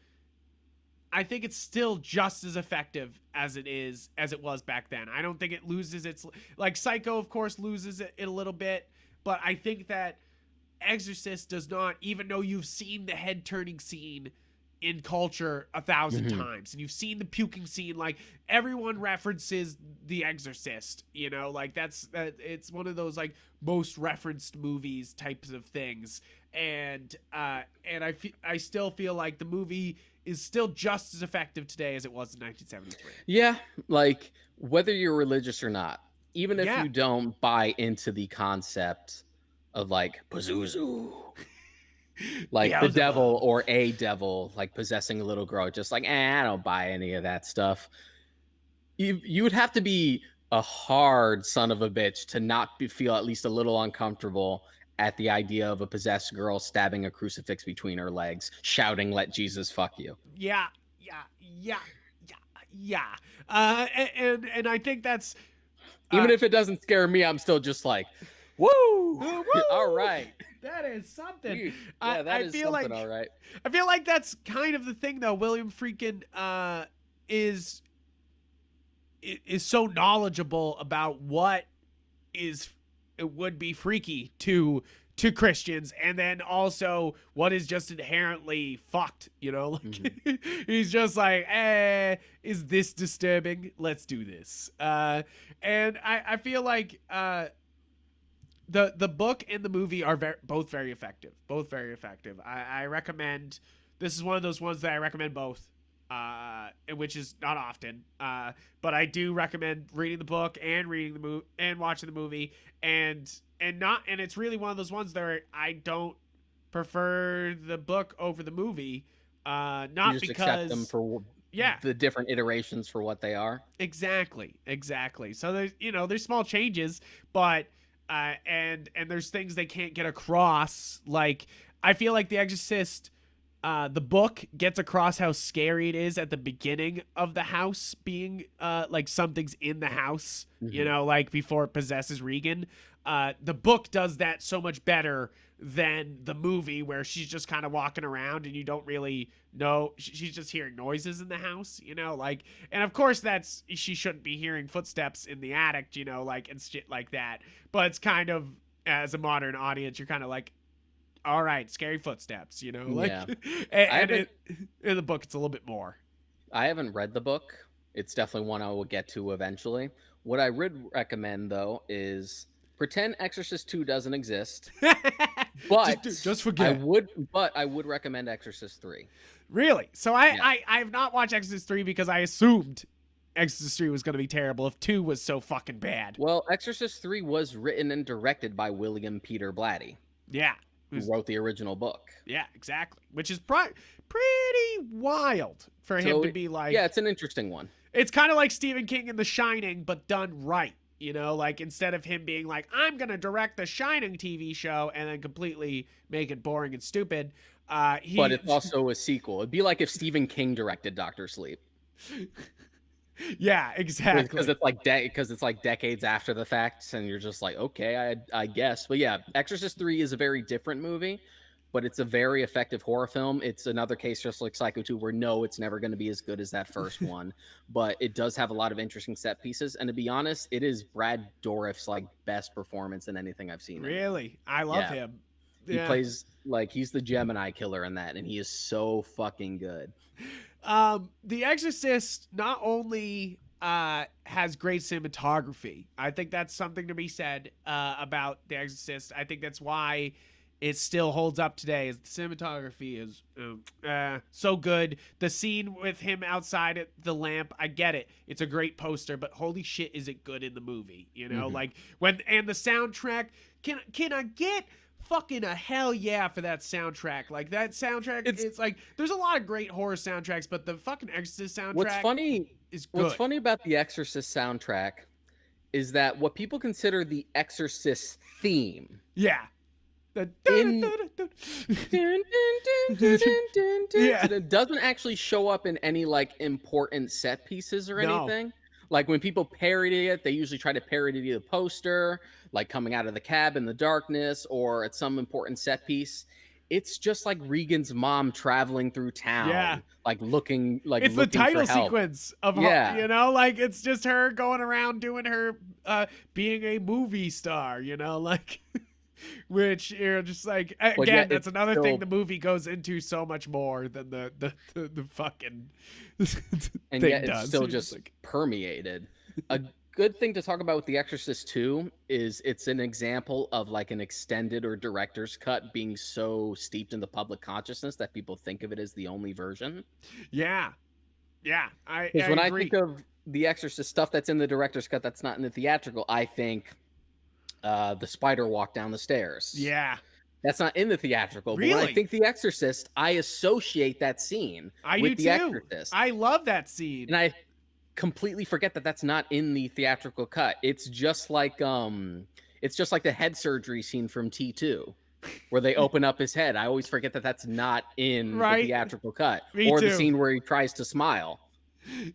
I think it's still just as effective as it was back then. I don't think it loses its, like, Psycho of course loses it a little bit, but I think that Exorcist does not, even though you've seen the head turning scene in culture 1,000 Mhm. times and you've seen the puking scene, like, everyone references The Exorcist, like it's one of those like most referenced movies types of things. And I still feel like the movie is still just as effective today as it was in 1973. Yeah, like whether you're religious or not, even if Yeah. you don't buy into the concept of like Pazuzu, like the devil Beelzebub. or a devil like possessing a little girl, just like, I don't buy any of that stuff. You would have to be a hard son of a bitch to not feel at least a little uncomfortable at the idea of a possessed girl stabbing a crucifix between her legs, shouting, "Let Jesus fuck you." Yeah, yeah, yeah, yeah, yeah. And I think that's Even uh if it doesn't scare me, I'm still just like, "Woo! woo! All right." That is something. I Yeah, that I is feel something, like all right. I feel like that's kind of the thing though. William Freakin is is so knowledgeable about what is, it would be freaky to Christians, and then also what is just inherently fucked, Mhm. like he's just like, is this disturbing? Let's do this. And I feel like the book and the movie are both very effective. Both very effective. I recommend. This is one of those ones that I recommend both, which is not often. But I do recommend reading the book and reading the movie and watching the movie, and it's really one of those ones that I don't prefer the book over the movie. You Not just accept them because, for yeah, the different iterations for what they are. exactly. So there's small changes, but and there's things they can't get across. Like, I feel like The Exorcist The book gets across how scary it is at the beginning of the house being like something's in the house, you Hmm. know, like before it possesses Regan. The book does that so much better than the movie where she's just kind of walking around and you don't really know she's just hearing noises in the house, you know, like, and of course that's she shouldn't be hearing footsteps in the attic, you know, like and shit like that. But it's kind of as a modern audience, you're kind of like, all right, scary footsteps, you know, like, Yeah. I and haven't it in the book it's a little bit more. I haven't read the book. It's definitely one I will get to eventually. What I would recommend though is pretend Exorcist 2 doesn't exist, but just forget. I would recommend Exorcist 3. Really? So I Yeah. I I have not watched Exorcist 3 because I assumed Exorcist 3 was going to be terrible if 2 was so fucking bad. Well, Exorcist 3 was written and directed by William Peter Blatty, Yeah. It who was, wrote the original book. yeah, exactly. Which is pretty wild for him So, to be yeah, like, it's an interesting one. it's kind of like Stephen King in The Shining, but done right. You know, like instead of him being like, I'm going to direct the Shining TV show and then completely make it boring and stupid, But he, it's also a sequel. It'd be like if Stephen King directed Doctor Sleep. yeah, Because exactly. it's like decades after the fact, and you're just like, okay, I guess. But yeah, Exorcist 3 is a very different movie, but it's a very effective horror film. It's another case just like Psycho 2, where no, it's never going to be as good as that first one, but it does have a lot of interesting set pieces. And to be honest, it is Brad Dourif's like best performance in anything I've seen in it. Really? I love Yeah, him. he Yeah. plays like he's the Gemini killer in that, and he is so fucking good. The Exorcist not only has great cinematography. I think that's something to be said about The Exorcist. I think that's why it still holds up today. Is the cinematography is so good. The scene with him outside at the lamp, I get it. It's a great poster, but holy shit, is it good in the movie? You know, Hmm. like when and the soundtrack. Can I get fucking a hell yeah for that soundtrack? Like that soundtrack, It's it's like there's a lot of great horror soundtracks, but the fucking Exorcist what's soundtrack funny. is What's good. funny about the Exorcist soundtrack is that what people consider the Exorcist theme Yeah. The in dun, dun, dun, dun, dun, dun, yeah. dun, dun, doesn't actually show up in any like important set pieces or No. anything. Like when people parody it, they usually try to parody the poster, like coming out of the cab in the darkness or at some important set piece. It's just like Regan's mom traveling through Yeah. town, like It's the looking for title help. sequence of Yeah. you know, like it's just her going around doing her being a movie star, you know, like which you're just like But yet again, that's it's another thing still the movie goes into so much more than the fucking and thing yet it's does. still You're just just like, permeated. A good thing to talk about with The Exorcist 2 is it's an example of like an extended or director's cut being so steeped in the public consciousness that people think of it as the only version. yeah. Yeah, I Because when I think agree. of The Exorcist stuff that's in the director's cut that's not in the theatrical, I think the spider walk down the stairs. Yeah. That's not in the theatrical, but when I Really? think The Exorcist, I associate that scene I do with The too. Exorcist. I love that scene. And I completely forget that that's not in the theatrical cut. It's just like the head surgery scene from T2 where they open up his head. I always forget that that's not in the Right? theatrical cut Me or the too. scene where he tries to smile.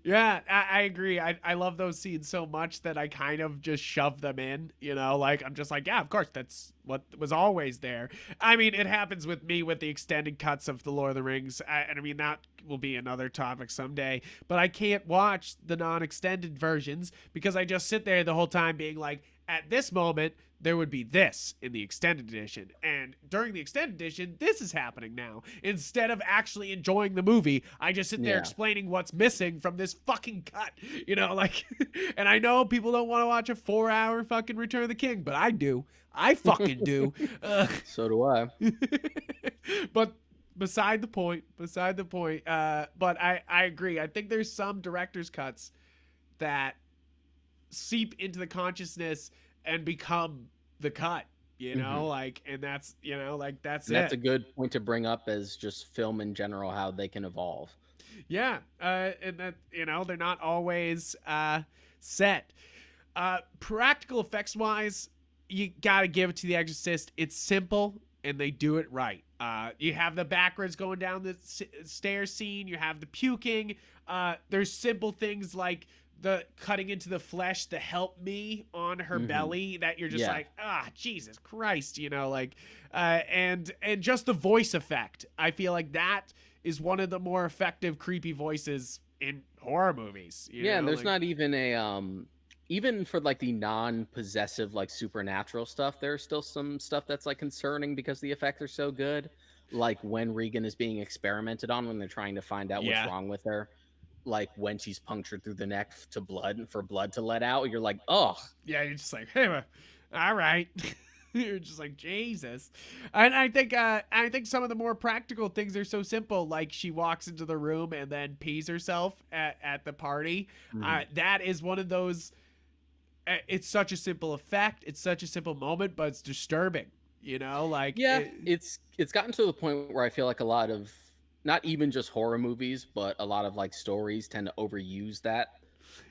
Yeah, I agree. I love those scenes so much that I kind of just shove them in, you know, like I'm just like, yeah, of course, that's what was always there. I mean, it happens with me with the extended cuts of The Lord of the Rings. And I mean, that will be another topic someday, but I can't watch the non-extended versions because I just sit there the whole time being like, at this moment, there would be this in the extended edition. And during the extended edition, this is happening now. Instead of actually enjoying the movie, I just sit there Yeah. explaining what's missing from this fucking cut. You know, like, and I know people don't want to watch a 4 hour fucking Return of the King, but I do. I fucking do. So do I. But beside the point, but I agree. I think there's some director's cuts that seep into the consciousness and become the cut, you know, Mhm. like, and that's, you know, like that's And that's it. a good point to bring up as just film in general, how they can evolve. Yeah. And that, you know, they're not always set. Practical effects wise, you gotta give it to The Exorcist. It's simple. and they do it right. You have the backwards going down the stairs scene. You have the puking. There's simple things like the cutting into the flesh, the help me on her Hmm. belly that you're just Yeah. like, Jesus Christ, like, and just the voice effect. I feel like that is one of the more effective creepy voices in horror movies. Yeah, and there's Like, not even a even for like the non-possessive like supernatural stuff, there's still some stuff that's like concerning because the effects are so good. Like when Regan is being experimented on when they're trying to find out what's yeah, wrong with her, like when she's punctured through the neck to blood and for blood to let out, you're like, "Oh, yeah, you're just like, hey, all right. You're just like Jesus, and I think some of the more practical things are so simple. Like she walks into the room and then pees herself at the party. mhm. That is one of those. It's such a simple effect. It's such a simple moment, but it's disturbing. Like Yeah, it's gotten to the point where I feel like a lot of not even just horror movies, but a lot of like stories tend to overuse that.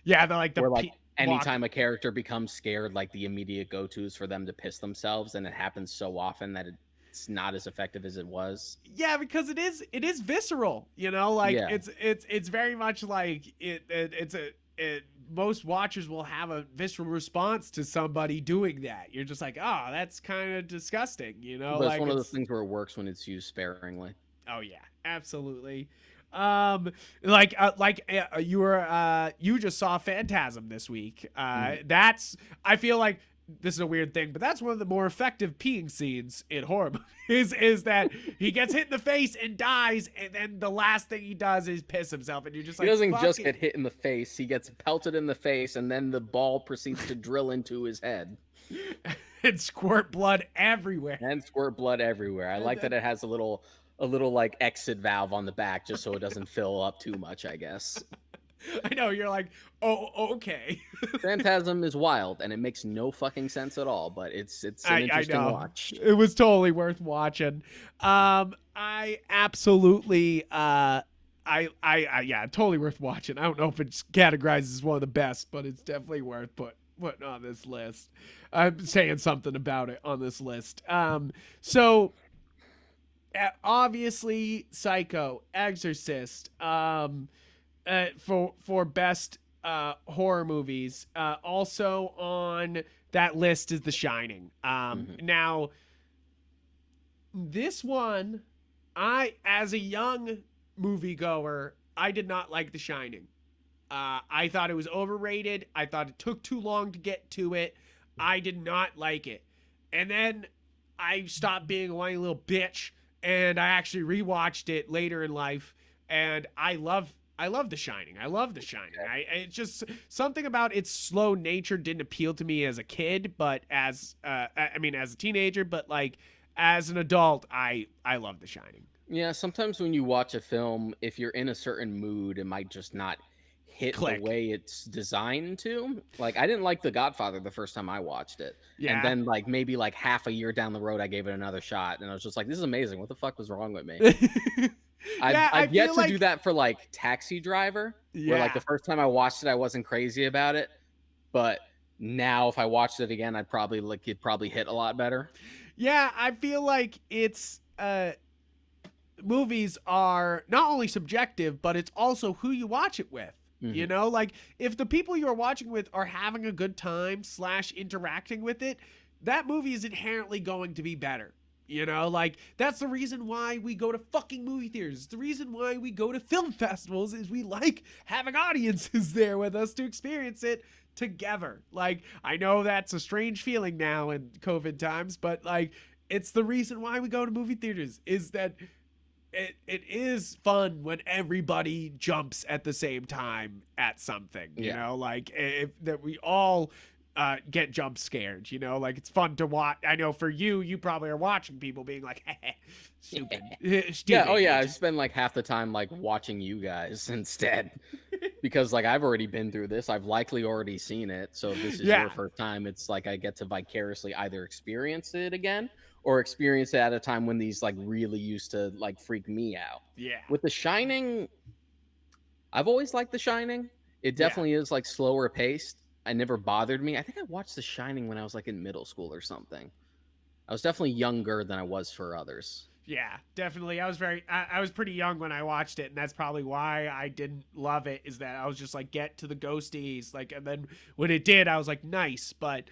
yeah, the like the Where like walk. anytime a character becomes scared, like the immediate go-to is for them to piss themselves, and it happens so often that it's not as effective as it was. Yeah, because it is visceral. Like Yeah. it's very much like it's a it, most watchers will have a visceral response to somebody doing that. You're just like, oh, that's kind of disgusting. But it's Like one of those it's. things where it works when it's used sparingly. Oh yeah, absolutely. You just saw Phantasm this week. Mhm. That's I feel like this is a weird thing, but that's one of the more effective peeing scenes in horror movies. Is that he gets hit in the face and dies, and then the last thing he does is piss himself, and you're just He like, doesn't fuck just it. get hit in the face, he gets pelted in the face, and then the ball proceeds to drill into his head And squirt blood everywhere. and squirt blood everywhere. I And like that then it has a little like exit valve on the back just so it doesn't fill up too much, I guess. I know you're like, oh, okay. Phantasm is wild and it makes no fucking sense at all, but it's an I interesting know watch. it was totally worth watching. I absolutely yeah, totally worth watching. I don't know if it's categorized as one of the best, but it's definitely worth putting on this list. I'm saying something about it on this list. So obviously, Psycho, Exorcist, for best horror movies. Also on that list is The Shining. Mhm. Now this one, I as a young moviegoer, I did not like The Shining. I thought it was overrated. I thought it took too long to get to it. I did not like it. And then I stopped being a whiny little bitch and I actually rewatched it later in life and I love The Shining. I love The Shining. It's just something about its slow nature didn't appeal to me as a kid, but as a teenager, but like as an adult, I love The Shining. Yeah, sometimes when you watch a film, if you're in a certain mood, it might just not hit the Click. way it's designed to. Like I didn't like The Godfather the first time I watched it. And Yeah. then like maybe like half a year down the road I gave it another shot and I was just like this is amazing. What the fuck was wrong with me? I've Yeah, I I've yet feel to do like that for like Taxi Driver where like the yeah. first time I watched it I wasn't crazy about it, but now if I watched it again I'd probably like it'd probably hit a lot better. Yeah, I feel like it's movies are not only subjective, but it's also who you watch it with. Mhm. Like if the people you are watching with are having a good time slash interacting with it, that movie is inherently going to be better. Like that's the reason why we go to fucking movie theaters. It's the reason why we go to film festivals is we like having audiences there with us to experience it together. Like I know that's a strange feeling now in COVID times, but like it's the reason why we go to movie theaters is that it is fun when everybody jumps at the same time at something, Yeah. like if that we all get jump scared, like it's fun to watch. I know for you probably are watching people being like, stupid, Yeah, oh stupid. yeah, I spend like half the time like watching you guys instead because like I've already been through this. I've likely already seen it. So if this is your Yeah, first time, it's like I get to vicariously either experience it again or experience it at a time when these like really used to like freak me out. yeah, With The Shining, I've always liked The Shining. It yeah. definitely is like slower paced. It never bothered me. I think I watched The Shining when I was like in middle school or something. I was definitely younger than I was for others. Yeah, definitely. I was pretty young when I watched it, and that's probably why I didn't love it. Is that I was just like, get to the ghosties, like, and then when it did, I was like, nice, but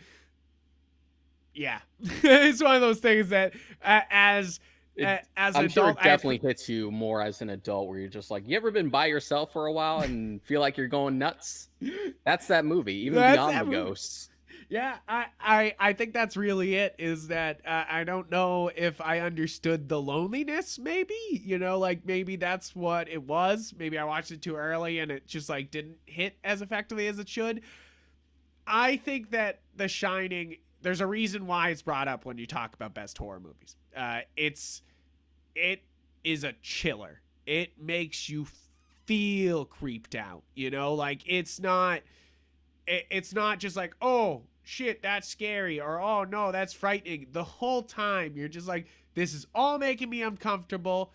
yeah, it's one of those things that as It as an I'm sure adult, it definitely hits you more as an adult where you're just like, "You ever been by yourself for a while and feel like you're going nuts?" That's that movie, even that's beyond that the movie. ghosts. Yeah, I think that's really it. Is that I don't know if I understood the loneliness. Maybe like maybe that's what it was. Maybe I watched it too early and it just like didn't hit as effectively as it should. I think that The Shining. There's a reason why it's brought up when you talk about best horror movies. It is a chiller. It makes you feel creeped out. Like it's not just like, oh shit, that's scary, or oh no, that's frightening. The whole time you're just like, this is all making me uncomfortable.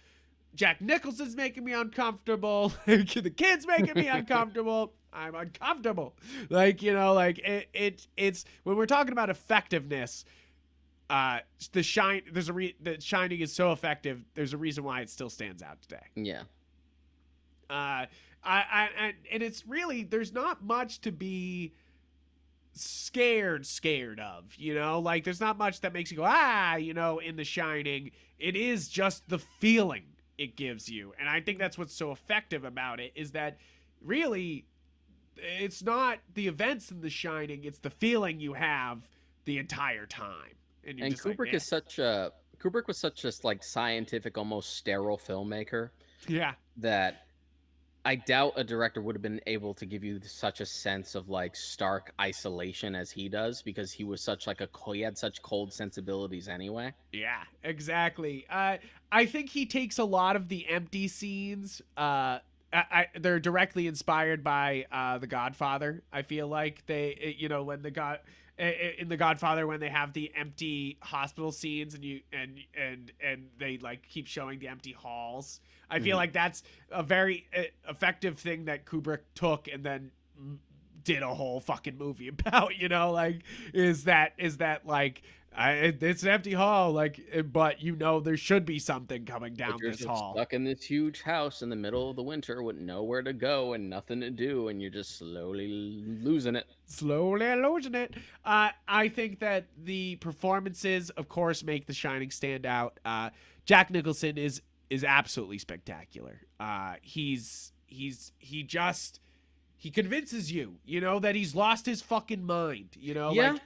Jack Nicholson's making me uncomfortable. The kid's making me uncomfortable. I'm uncomfortable. Like, like it's when we're talking about effectiveness, the Shining is so effective. There's a reason why it still stands out today. Yeah. Uh, and it's really, there's not much to be scared of, like there's not much that makes you go, in The Shining. It is just the feeling it gives you. And I think that's what's so effective about it, is that really it's not the events in The Shining, it's the feeling you have the entire time. And you're And just like, Kubrick is such a Kubrick was such a like scientific, almost sterile filmmaker yeah. that I doubt a director would have been able to give you such a sense of like stark isolation as he does because he was such like he had such cold sensibilities anyway. Yeah, exactly. I think he takes a lot of the empty scenes. They're directly inspired by The Godfather. I feel like when in The Godfather, when they have the empty hospital scenes and and they like keep showing the empty halls. I feel Mhm. like that's a very effective thing that Kubrick took and then did a whole fucking movie about. Like is that like it's an empty hall, like, but there should be something coming But down you're this just hall. stuck in this huge house in the middle of the winter with nowhere to go and nothing to do, and you're just slowly losing it. Slowly losing it. I think that the performances, of course, make The Shining stand out. Jack Nicholson is absolutely spectacular. He convinces you, that he's lost his fucking mind. Yeah, Like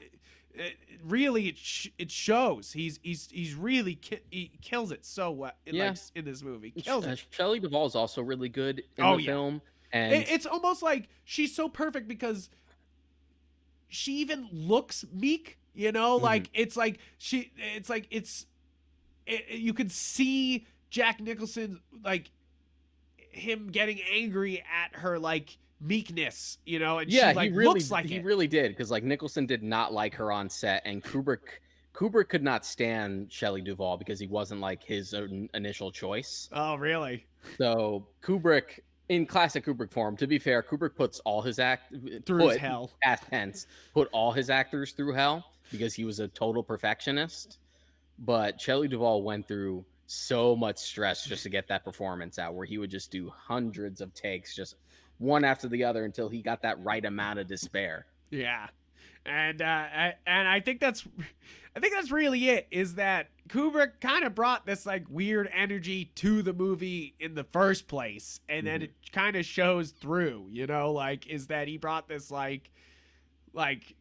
really, it shows. He's really he kills it so well. yeah. In this movie, kills it. Shelley Duvall is also really good in Oh the yeah, film, and it's almost like she's so perfect because she even looks meek. mhm. Like you could see Jack Nicholson, like him getting angry at her like meekness, and she Yeah, like looks like he it. really did because like Nicholson did not like her on set, and Kubrick could not stand Shelley Duvall because he wasn't like his initial choice. Oh really? So Kubrick, in classic Kubrick form, to be fair, Kubrick puts all his Through his put hell. past tense put all his actors through hell because he was a total perfectionist. But Shelley Duvall went through so much stress just to get that performance out, where he would just do hundreds of takes, just one after the other, until he got that right amount of despair. Yeah. And I think that's really it, is that Kubrick kind of brought this like weird energy to the movie in the first place, and then Mhm. it kind of shows through, like is that he brought this like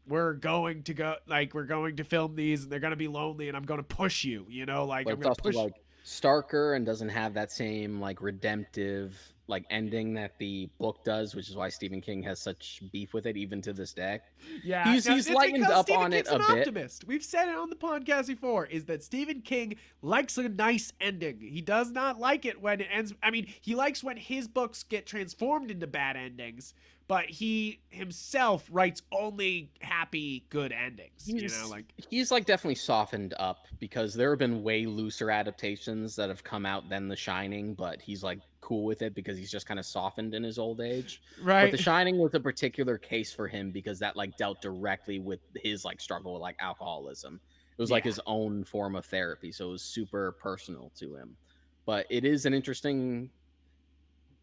we're going to film these and they're going to be lonely and I'm going to push you, like But I'm it's going to also push. like starker and doesn't have that same like redemptive like ending that the book does, which is why Stephen King has such beef with it even to this day. Yeah, no, He's it's lightened because up Stephen on it King's a an bit. optimist. We've said it on the podcast before, is that Stephen King likes a nice ending. He does not like it when it ends. I mean, he likes when his books get transformed into bad endings, but he himself writes only happy, good endings. Like He's like definitely softened up because there have been way looser adaptations that have come out than The Shining, but he's like cool with it because he's just kind of softened in his old age. But The right. Shining was a particular case for him because that like dealt directly with his like struggle with like alcoholism. It was like Yeah. his own form of therapy, so it was super personal to him. But it is an interesting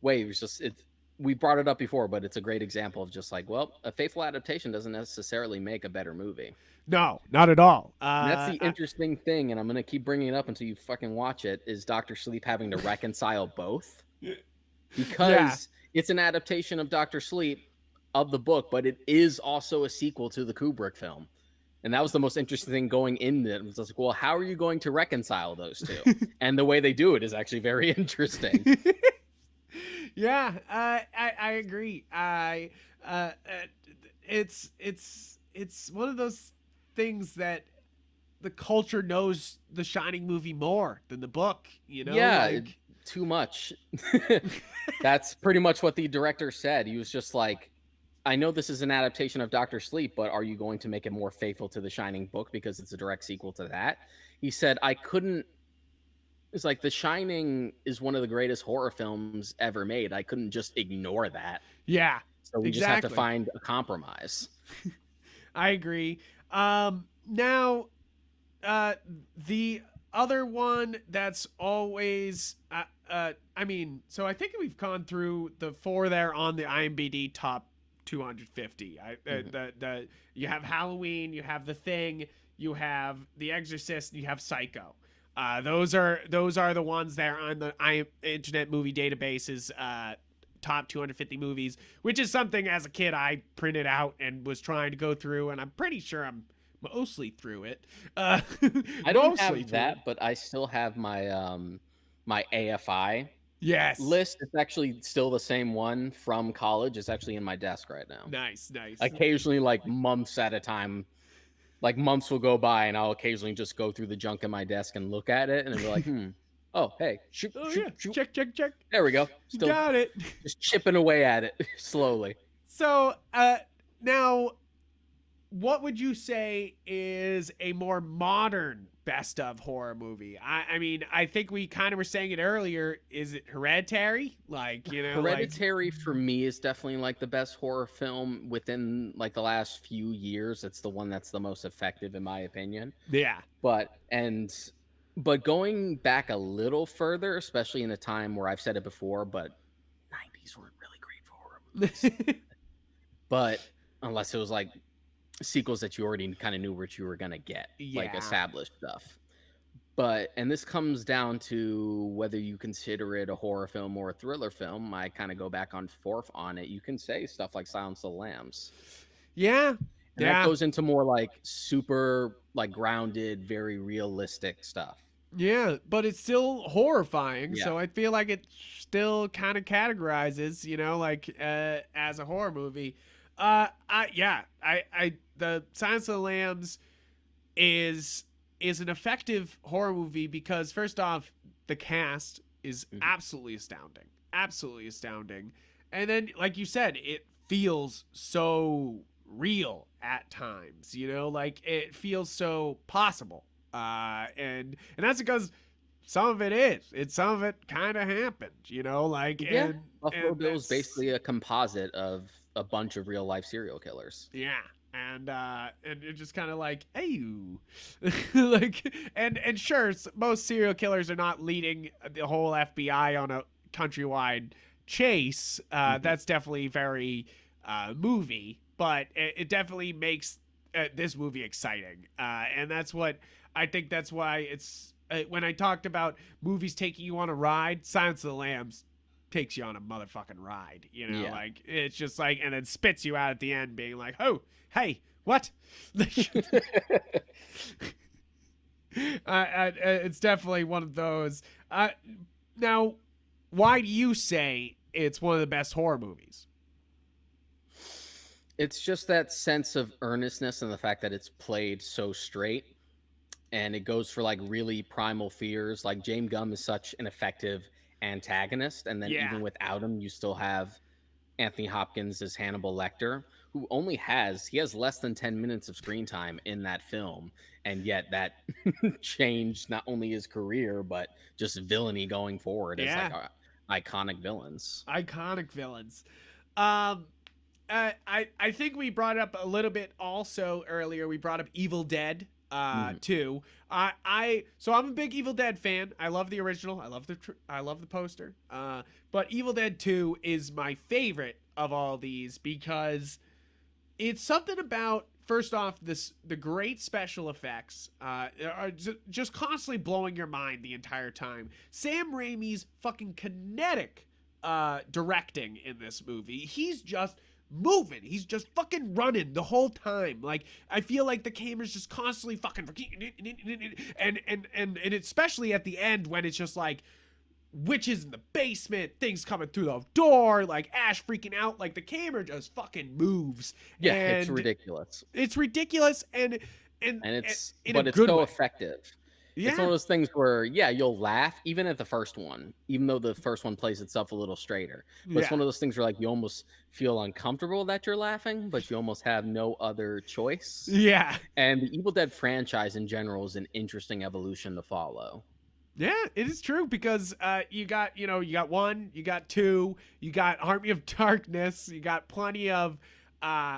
way. It was just it's we brought it up before, but it's a great example of just like, well, a faithful adaptation doesn't necessarily make a better movie. No, not at all. And that's the interesting thing, and I'm gonna keep bringing it up until you fucking watch it, is Doctor Sleep having to reconcile both Yeah. because it's an adaptation of Doctor Sleep of the book, but it is also a sequel to the Kubrick film. And that was the most interesting thing going in it. It was like, well, how are you going to reconcile those two? And the way they do it is actually very interesting. Yeah, I agree. It's one of those things that the culture knows the Shining movie more than the book. You know, Yeah, like too much. That's pretty much what the director said. He was just like, I know this is an adaptation of Doctor Sleep, but are you going to make it more faithful to the Shining book because it's a direct sequel to that? He said, I couldn't. It's like The Shining is one of the greatest horror films ever made. I couldn't just ignore that. yeah, So we just have to exactly. find a compromise. I agree. Now uh the other one that's always I mean, so I think we've gone through the four there on the IMDb top 250. Mhm. The you have Halloween, you have The Thing, you have The Exorcist, and you have Psycho. Those are the ones there on the Internet Movie Database's top 250 movies, which is something as a kid I printed out and was trying to go through, and I'm pretty sure I'm mostly through it. Uh, I don't mostly have through it. that, but I still have my my AFI Yes. list. It's actually still the same one from college. It's actually in my desk right now. Nice, nice. Occasionally, like months at a time, like months will go by, and I'll occasionally just go through the junk in my desk and look at it, and be like, oh, hey, shoot, Oh shoot, yeah. shoot. Check, check, check. There we go. Still Got it. just chipping away at it slowly. So, now what would you say is a more modern best of horror movie? I mean, I think we kind of were saying it earlier. Is it Hereditary? Like, like Hereditary for me is definitely like the best horror film within like the last few years. It's the one that's the most effective in my opinion. yeah. But and but going back a little further, especially in a time where I've said it before, but 90s weren't really great for horror movies. But unless it was like sequels that you already kind of knew what you were gonna get, like yeah. established stuff. But and this comes down to whether you consider it a horror film or a thriller film. I kind of go back on forth on it. You can say stuff like Silence of the Lambs. Yeah. And that Yeah. goes into more like super like grounded, very realistic stuff. Yeah, but it's still horrifying, Yeah. so I feel like it still kind of categorizes, like as a horror movie. I the Silence of the Lambs is is an effective horror movie because first off, the cast is Mhm. absolutely astounding. Absolutely astounding. And then like you said, it feels so real at times, like it feels so possible. And that's because some of it is. It's some of it kind of happened, like Yeah. Buffalo and Bill is that's basically a composite of a bunch of real life serial killers. yeah. And it's just kind of like, hey, like, and sure, most serial killers are not leading the whole FBI on a countrywide chase. Mhm. That's definitely very movie, but it definitely makes this movie exciting. And that's what I think. That's why it's when I talked about movies taking you on a ride, Silence of the Lambs takes you on a motherfucking ride. Yeah. Like it's just like, and then spits you out at the end, being like, "Oh, hey, what?" It's definitely one of those. Now, why do you say it's one of the best horror movies? It's just that sense of earnestness and the fact that it's played so straight and it goes for like really primal fears. Like James Gunn is such an effective antagonist, and then Yeah, even without him, you still have Anthony Hopkins as Hannibal Lecter, who only has less than 10 minutes of screen time in that film, and yet that changed not only his career but just villainy going forward as like yeah, iconic villains. iconic villains. Um, I think we brought up a little bit also earlier. We brought up Evil Dead. Mhm. two. So I'm a big Evil Dead fan. I love the original. I love the poster. But Evil Dead 2 is my favorite of all these because it's something about, first off, the great special effects are just constantly blowing your mind the entire time. Sam Raimi's fucking kinetic directing in this movie. He's just moving. He's just fucking running the whole time. Like, I feel like the camera's just constantly fucking and especially at the end when it's just like witches in the basement, things coming through the door, like Ash freaking out, like the camera just fucking moves, Yeah, it's and ridiculous. it's ridiculous And and it's in a but it's good so way. effective. It's one Yeah, of those things where, yeah, you'll laugh even at the first one, even though the first one plays itself a little straighter. But it's yeah, one of those things where, like, you almost feel uncomfortable that you're laughing, but you almost have no other choice. yeah. And the Evil Dead franchise in general is an interesting evolution to follow. Yeah, it is true because you got one, you got two, you got Army of Darkness, you got plenty of uh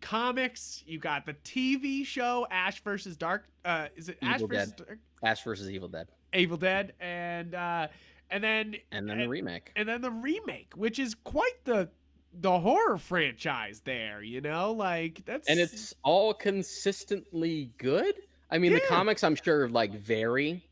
comics, you got the TV show Ash versus Dark. Is it Ash Evil versus Dead, Dark? Ash versus Evil Dead, Evil Dead, and then and then the remake. and then the remake, which is quite the horror franchise there. Like And that's it's all consistently good. I mean, the yeah, comics I'm sure like vary,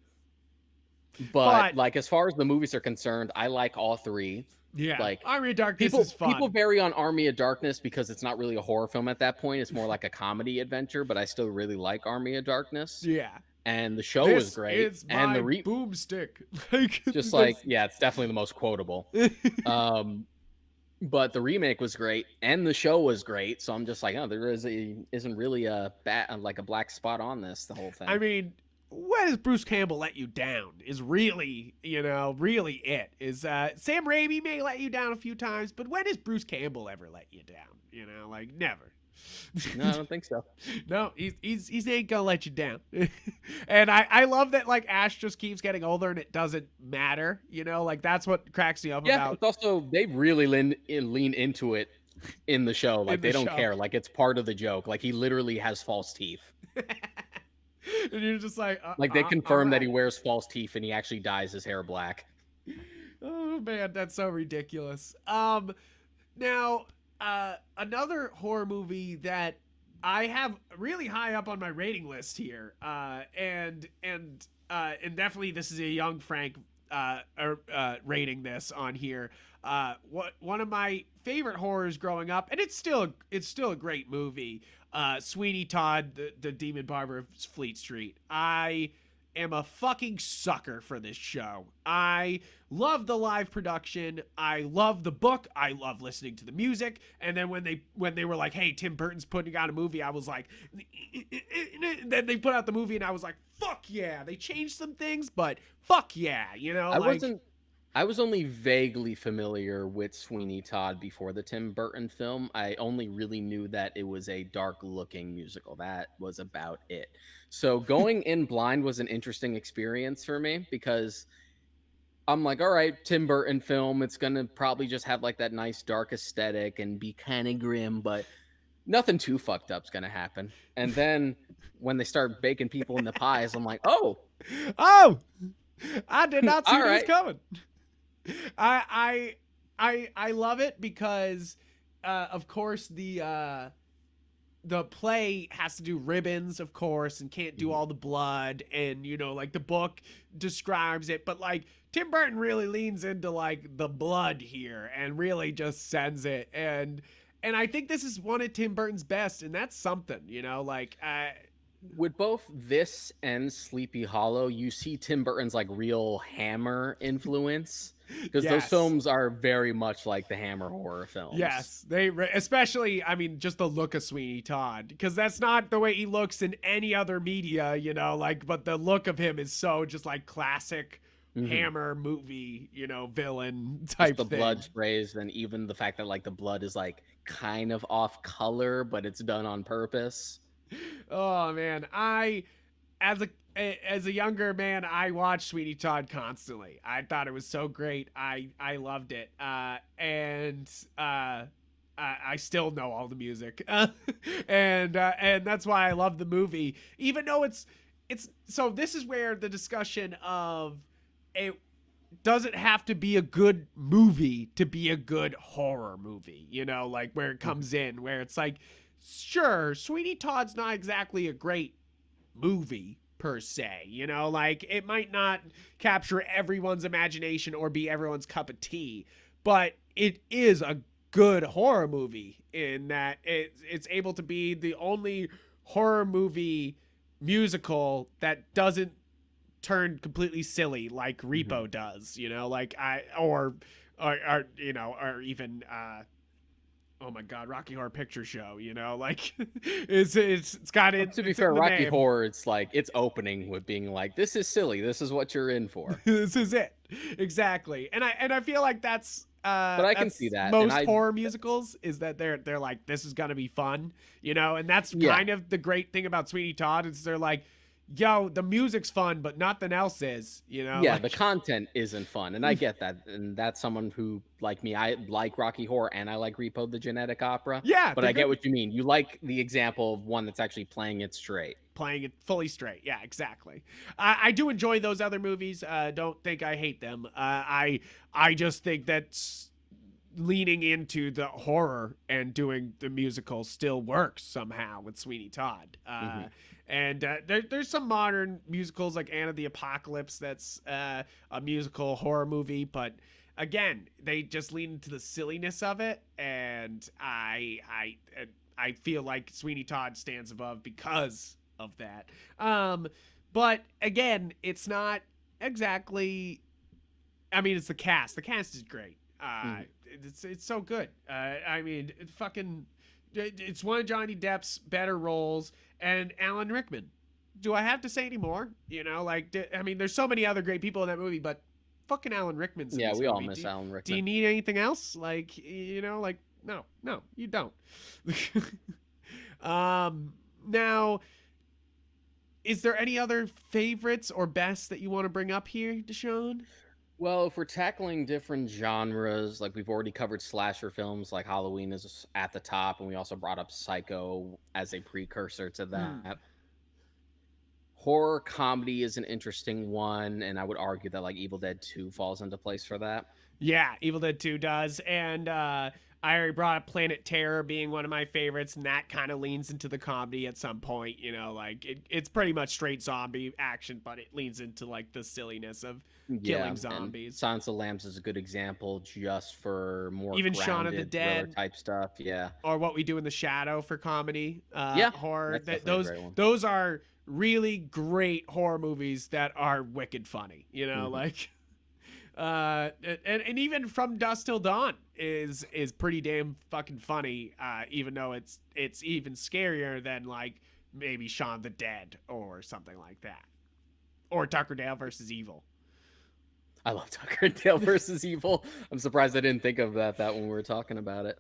but but like as far as the movies are concerned, I like all three. yeah, Like Army of Darkness is people fun. vary on Army of Darkness because it's not really a horror film at that point. It's more like a comedy adventure, but I still really like Army of Darkness. Yeah, And the show was this great. is And my boomstick. Like just like, this. yeah, it's definitely the most quotable. Um but the remake was great and the show was great. So I'm just like, oh, isn't really a like a black spot on this, the whole I thing. mean, when does Bruce Campbell let you down? Is really, really it. Is Sam Raimi may let you down a few times, but when does Bruce Campbell ever let you down? Like never. No, I don't think so. No, he's ain't gonna let you down. And I love that like Ash just keeps getting older and it doesn't matter. Like that's what cracks me up Yeah, about it's also they really lean into it in the show. in Like the they don't show. care. Like it's part of the joke. Like he literally has false teeth. And you're just like, Like they all confirm that he right. wears false teeth and he actually dyes his hair black. Oh man, that's so ridiculous. Now, another horror movie that I have really high up on my rating list here, and definitely this is a young Frank rating this on here. What one of my favorite horrors growing up, and it's still a great movie. Sweeney Todd, the Demon Barber of Fleet Street. I am a fucking sucker for this show. I love the live production. I love the book. I love listening to the music. And then when they were like, "Hey, Tim Burton's putting out a movie," I was like, then they put out the movie, and I was like, "Fuck yeah!" They changed some things, but fuck yeah, I like wasn't I was only vaguely familiar with Sweeney Todd before the Tim Burton film. I only really knew that it was a dark looking musical. That was about it. So going in blind was an interesting experience for me because I'm like, all right, Tim Burton film. It's gonna probably just have like that nice dark aesthetic and be kind of grim, but nothing too fucked up's gonna happen. And then when they start baking people in the pies, I'm like, oh, oh, I did not see all this right. coming. I love it because, of course, the play has to do ribbons, of course, and can't do Mhm. all the blood, and like the book describes it, but like Tim Burton really leans into like the blood here and really just sends it, and I think this is one of Tim Burton's best, and that's something, like With both this and Sleepy Hollow, you see Tim Burton's like real Hammer influence because those yes. films are very much like the Hammer horror films. Yes, especially, I mean, just the look of Sweeney Todd, because that's not the way he looks in any other media, like, but the look of him is so just like classic Hmm. Hammer movie, villain Just type the blood thing. sprays, and even the fact that like the blood is like kind of off color, but it's done on purpose. Oh man, as a younger man, I watched Sweeney Todd constantly. I thought it was so great. I loved it. And I still know all the music, and that's why I love the movie, even though it's so. This is where the discussion of a doesn't have to be a good movie to be a good horror movie, you know, like where it Mhm. comes in, where it's like, sure, Sweeney Todd's not exactly a great movie per se, you know, like it might not capture everyone's imagination or be everyone's cup of tea, but it is a good horror movie in that it's able to be the only horror movie musical that doesn't turn completely silly like Mhm. Repo does, you know, like I or you know, or even oh my god, Rocky Horror Picture Show, you know, like it's got Well, it, to be it's in fair, the Rocky name. Horror, it's like it's opening with being like, "This is silly. This is what you're in for." This is it. Exactly. And I feel like But I can see that's that, and most I horror musicals is that they're like this is going to be fun, you know, and that's yeah. kind of the great thing about Sweeney Todd is they're like, yo, the music's fun but nothing else is, you know, Yeah, the like content isn't fun, and I get that, and that's someone who, like me, I like Rocky Horror and I like Repo the Genetic Opera, yeah, but they're I get good. what you mean. You like the example of one that's actually playing it straight. Playing it fully straight. Yeah, exactly. I do enjoy those other movies. Don't think I hate them. I just think that leaning into the horror and doing the musical still works somehow with Sweeney Todd. Mhm. And there's some modern musicals like Anna the Apocalypse that's a musical horror movie, but again, they just lean into the silliness of it, and I feel like Sweeney Todd stands above because of that. But again, it's not exactly. I mean, it's the cast. The cast is great. Mhm. It's so good. I mean, it's one of Johnny Depp's better roles, and Alan Rickman. Do I have to say any more? You know, like I mean, there's so many other great people in that movie, but fucking Alan Rickman's in Yeah, this we all movie. miss Alan Do you Rickman. need anything else? Like, you know, like no, no, you don't. um, now, is there any other favorites or best that you want to bring up here, Deshaun? Well, if we're tackling different genres, like we've already covered slasher films, like Halloween is at the top, and we also brought up Psycho as a precursor to Hmm. that. Horror comedy is an interesting one, and I would argue that like Evil Dead 2 falls into place for that. Yeah, Evil Dead 2 does. And I already brought up Planet Terror being one of my favorites, and that kind of leans into the comedy at some point. You know, like it's pretty much straight zombie action, but it leans into like the silliness of Yeah, killing and zombies. Silence of the Lambs is a good example just for more Even Shaun of the grounded thriller Dead type stuff. Yeah. or What We Do in the Shadow for comedy Yeah, horror. that's That definitely a those great one. those are really great horror movies that are wicked funny. You know, Mhm. like and even From Dusk Till Dawn is pretty damn fucking funny, even though it's even scarier than like maybe Shaun the Dead or something like that, or Tucker Dale versus Evil. I love Tucker and Dale versus Evil. I'm surprised I didn't think of that when we were talking about it.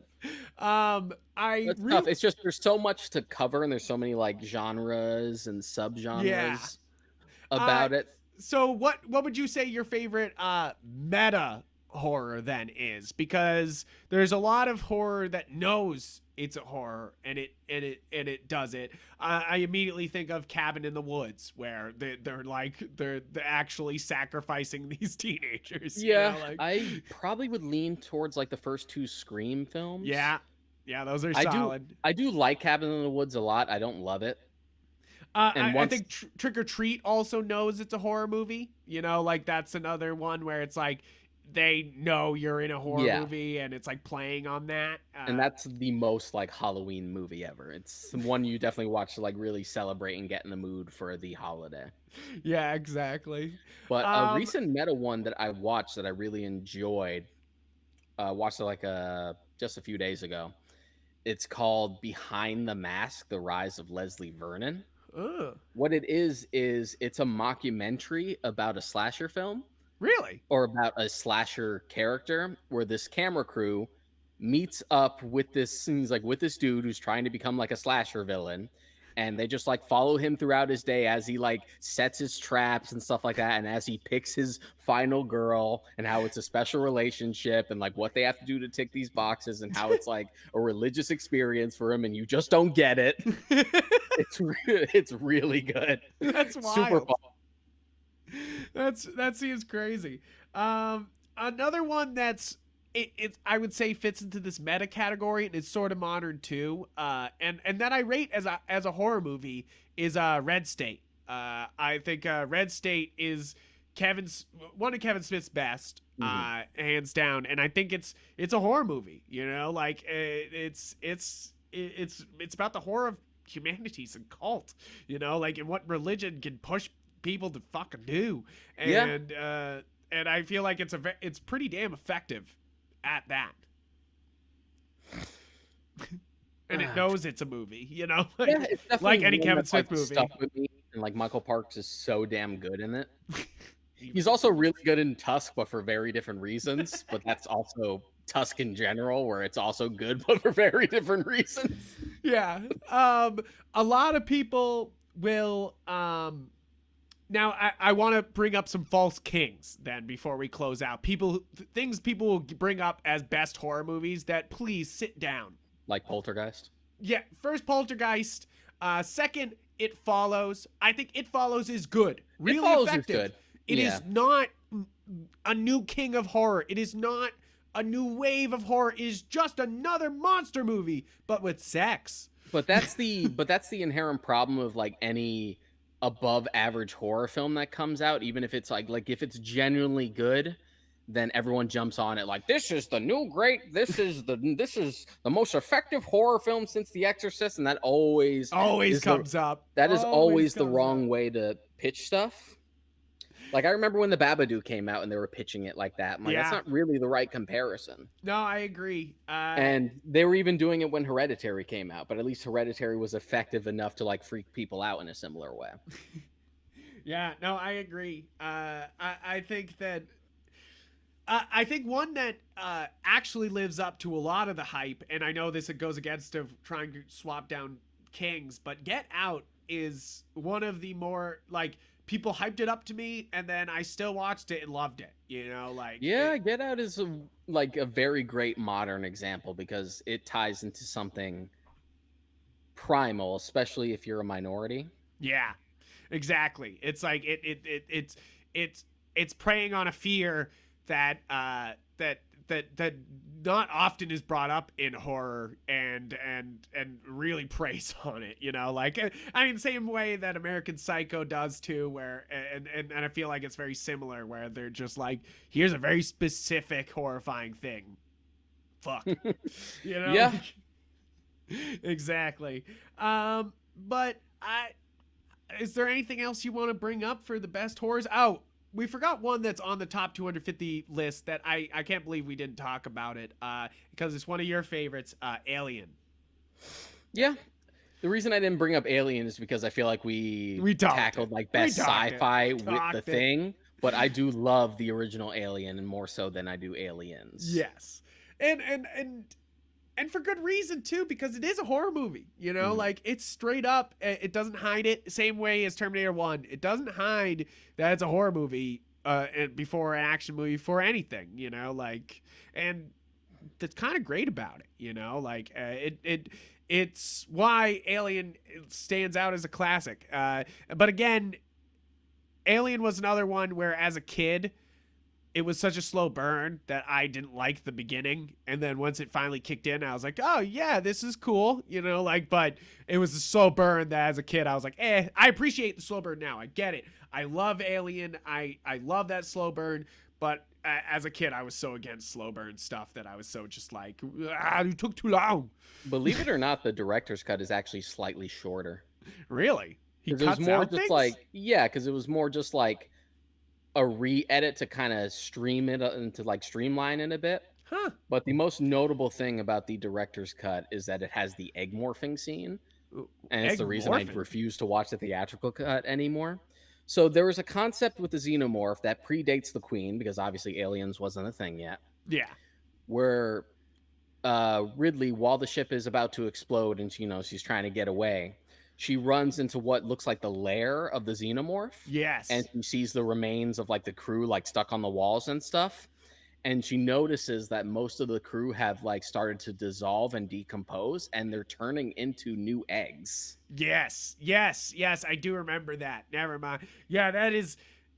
I That's tough. real It's just there's so much to cover and there's so many like genres and yeah. subgenres Uh, about it. so what would you say your favorite meta horror then is? Because there's a lot of horror that knows it's a horror and it does it. I immediately think of Cabin in the Woods, where they're actually sacrificing these teenagers. You Yeah, know, like I probably would lean towards like the first two Scream films. yeah, yeah, those are I do solid. I do like Cabin in the Woods a lot. I don't love it. I, And I once think Trick or Treat also knows it's a horror movie. You know, like that's another one where it's like they know you're in a horror yeah, movie and it's like playing on that. and that's the most like Halloween movie ever. It's one you definitely watch to like really celebrate and get in the mood for the holiday. Yeah, exactly. But a Um, recent meta one that I watched that I really enjoyed, watched it like just a few days ago. It's called Behind the Mask: The Rise of Leslie Vernon. uh, What it is it's a mockumentary about a slasher film really? or about a slasher character where this camera crew meets up with this seems like with this dude who's trying to become like a slasher villain, and they just like follow him throughout his day as he like sets his traps and stuff like that, and as he picks his final girl, and how it's a special relationship, and like what they have to do to tick these boxes, and how it's like a religious experience for him, and you just don't get it. It's really good. That's Super wild. fun. That seems crazy. Another one that's it's I would say fits into this meta category and it's sort of modern too. And that I rate as a horror movie is Red State. I think Red State is Kevin's one of Kevin Smith's best, Mhm. hands down. And I think it's a horror movie. You know, like it's about the horror of humanity's and cult. You know, like and what religion can push people to fucking do, Yeah. and I feel like it's pretty damn effective at that, and it I'm knows it's a movie, you know, Yeah, it's like definitely any one Kevin that's, like, Smith stuck movie. with me, and, like, Michael Parks is so damn good in it. He's Even also really good in Tusk, but for very different reasons, but that's also Tusk in general, where it's also good, but for very different reasons. yeah, a lot of people will now I want to bring up some false kings then before we close out. Things people will bring up as best horror movies that please sit down. Like Poltergeist. Yeah, first Poltergeist. Second, It Follows. I think It Follows is good, It really Follows is effective. good. It Yeah. is not a new king of horror. It is not a new wave of horror. It is just another monster movie, but with sex. But that's the inherent problem of, like, any above average horror film that comes out, even if it's, like, if it's genuinely good, then everyone jumps on it like, "This is the new great this is the most effective horror film since The Exorcist," and Always is the comes up. that is Always always the comes wrong up. way to pitch stuff. Like, I remember when The Babadook came out and they were pitching it like that. I'm like, "That's Yeah. not really the right comparison." No, I agree. And they were even doing it when Hereditary came out, but at least Hereditary was effective enough to, like, freak people out in a similar way. Yeah, no, I agree. I think that I think one that actually lives up to a lot of the hype, and I know this goes against of trying to swap down Kings, but Get Out is one of the more like people hyped it up to me, and then I still watched it and loved it. You know, like Yeah, Get Out is a very great modern example because it ties into something primal, especially if you're a minority. yeah, exactly. It's like it's it's preying on a fear that that not often is brought up in horror and really preys on it, you know, like I mean same way that American Psycho does too, where and I feel like it's very similar where they're just like here's a very specific horrifying thing, fuck, you know, Yeah. like exactly. But I is there anything else you want to bring up for the best horrors? Oh, we forgot one that's on the top 250 list that I can't believe we didn't talk about it because it's one of your favorites, Alien. Yeah. The reason I didn't bring up Alien is because I feel like we We talked it. tackled like We best talked it. We sci-fi with The talked it. Thing, but I do love the original Alien and more so than I do Aliens. Yes. And for good reason too, because it is a horror movie, you know, Mhm. like it's straight up, it doesn't hide it, same way as Terminator 1. It doesn't hide that it's a horror movie and before an action movie for anything, you know, like, and that's kind of great about it, you know, like it's why Alien stands out as a classic. But again, Alien was another one where as a kid it was such a slow burn that I didn't like the beginning. And then once it finally kicked in, I was like, oh, yeah, this is cool. You know, like, but it was a slow burn that as a kid, I was like, I appreciate the slow burn now. I get it. I love Alien. I love that slow burn. But as a kid, I was so against slow burn stuff that I was so just like, you took too long. Believe it or not, the director's cut is actually slightly shorter. Really? He Because it was cuts more out just things? like, yeah, because it was more just like a re-edit to kind of stream it and to like streamline it a bit. Huh. But the most notable thing about the director's cut is that it has the egg morphing scene, and it's Egg the reason I morphing? refuse to watch the theatrical cut anymore. So there was a concept with the xenomorph that predates the Queen, because obviously aliens wasn't a thing yet, Yeah. where Ridley, while the ship is about to explode and she's trying to get away, she runs into what looks like the lair of the xenomorph, and Yes. she sees the remains of like the crew like stuck on the walls and stuff. And she notices that most of the crew have like started to dissolve and decompose, and they're turning into new eggs. Yes, yes, yes. I do remember that. Never mind. Yeah, that is,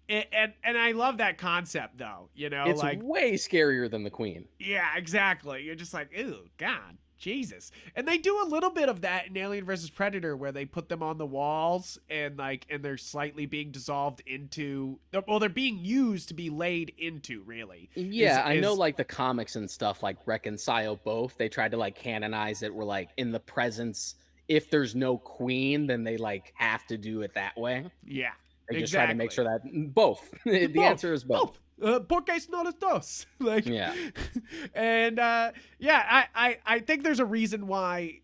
and I love that concept though. You know, It's like way scarier than the queen. yeah, exactly. You're just like, ew, God, Jesus. And they do a little bit of that in Alien versus Predator, where they put them on the walls and like, and they're slightly being dissolved into. Well, they're being used to be laid into. Really, Yeah, I know is like the comics and stuff like reconcile both. They tried to like canonize it where like in the presence, if there's no queen, then they like have to do it that way. yeah, They just try to make exactly. sure that both. The Both, answer is both. both. Porque no los dos. Like, Yeah. and yeah, I think there's a reason why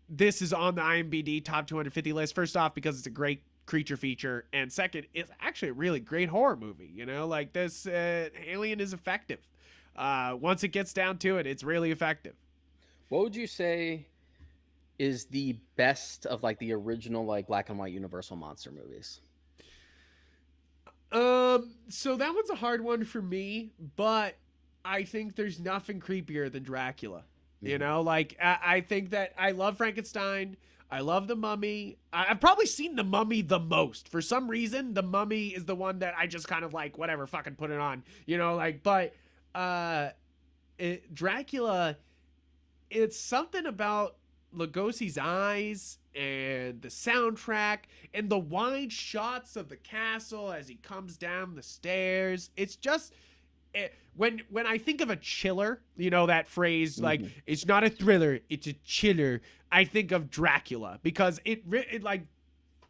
this is on the IMDb top 250 list. First off, because it's a great creature feature, and second, it's actually a really great horror movie. You know, like this Alien is effective. Once it gets down to it, it's really effective. What would you say is the best of like the original like black and white Universal monster movies? So that one's a hard one for me, but I think there's nothing creepier than Dracula. You Mhm. know, like I think that I love Frankenstein. I love the Mummy. I've probably seen the Mummy the most. For some reason, the Mummy is the one that I just kind of like, whatever, fucking put it on. You know, like, but uh, Dracula, it's something about Lugosi's eyes and the soundtrack and the wide shots of the castle as he comes down the stairs. It's just when I think of a chiller, you know that phrase like Mhm. it's not a thriller, it's a chiller. I think of Dracula because it like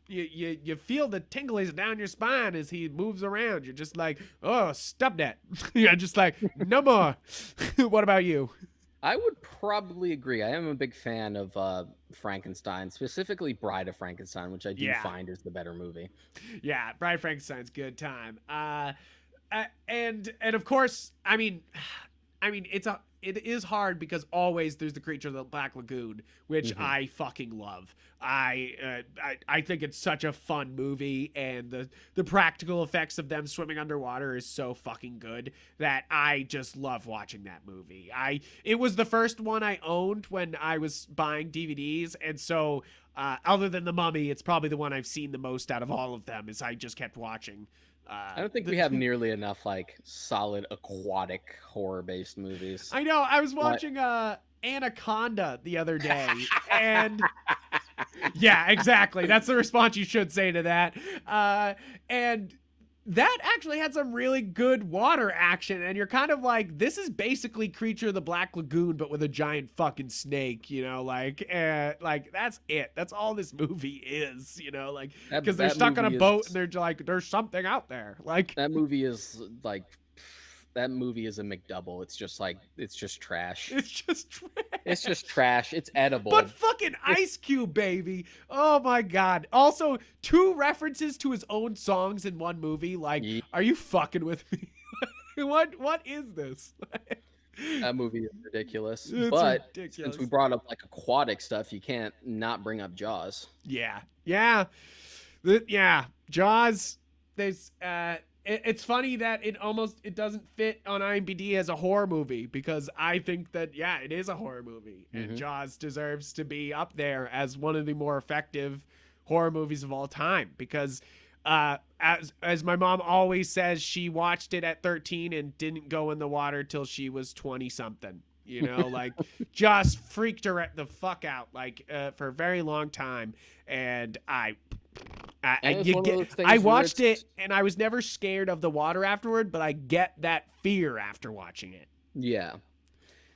you feel the tingles down your spine as he moves around. You're just like, oh, stop that. You're just like, no more. What about you? I would probably agree. I am a big fan of Frankenstein, specifically Bride of Frankenstein, which I do Yeah, find is the better movie. yeah. Bride Frankenstein's good time. And of course, I mean it is hard because always there's the creature of the Black Lagoon, which Mhm. I fucking love. I think it's such a fun movie, and the practical effects of them swimming underwater is so fucking good that I just love watching that movie. It was the first one I owned when I was buying DVDs, and so other than the Mummy, it's probably the one I've seen the most out of all of them. Is I just kept watching. I don't think we have nearly enough like solid aquatic horror based movies. I know. I was But watching Anaconda the other day, and yeah, exactly. That's the response you should say to that. And that actually had some really good water action, and you're kind of like, this is basically Creature of the Black Lagoon, but with a giant fucking snake. You know, like that's it. That's all this movie is. You know, like because they're that stuck on a movie is boat and they're like, there's something out there. Like that movie is like that movie is a McDouble. It's just like it's just trash. it's just It's trash. just trash. It's But edible. fucking Ice Cube, baby. Oh my god. Also, two references to his own songs in one movie. Like, Ye- are you fucking with me? What is this? That movie is ridiculous. It's But since we ridiculous. brought up like aquatic stuff, you can't not bring up Jaws. Yeah. Yeah. Yeah. Jaws. There's it's funny that it doesn't fit on IMDb as a horror movie because I think that yeah, it is a horror movie and Hmm. Jaws deserves to be up there as one of the more effective horror movies of all time because as my mom always says, she watched it at 13 and didn't go in the water till she was 20 something. You know, like just freaked her the fuck out like for a very long time, and And it's you one of get those I things where watched it's it and I was never scared of the water afterward, but I get that fear after watching it. yeah.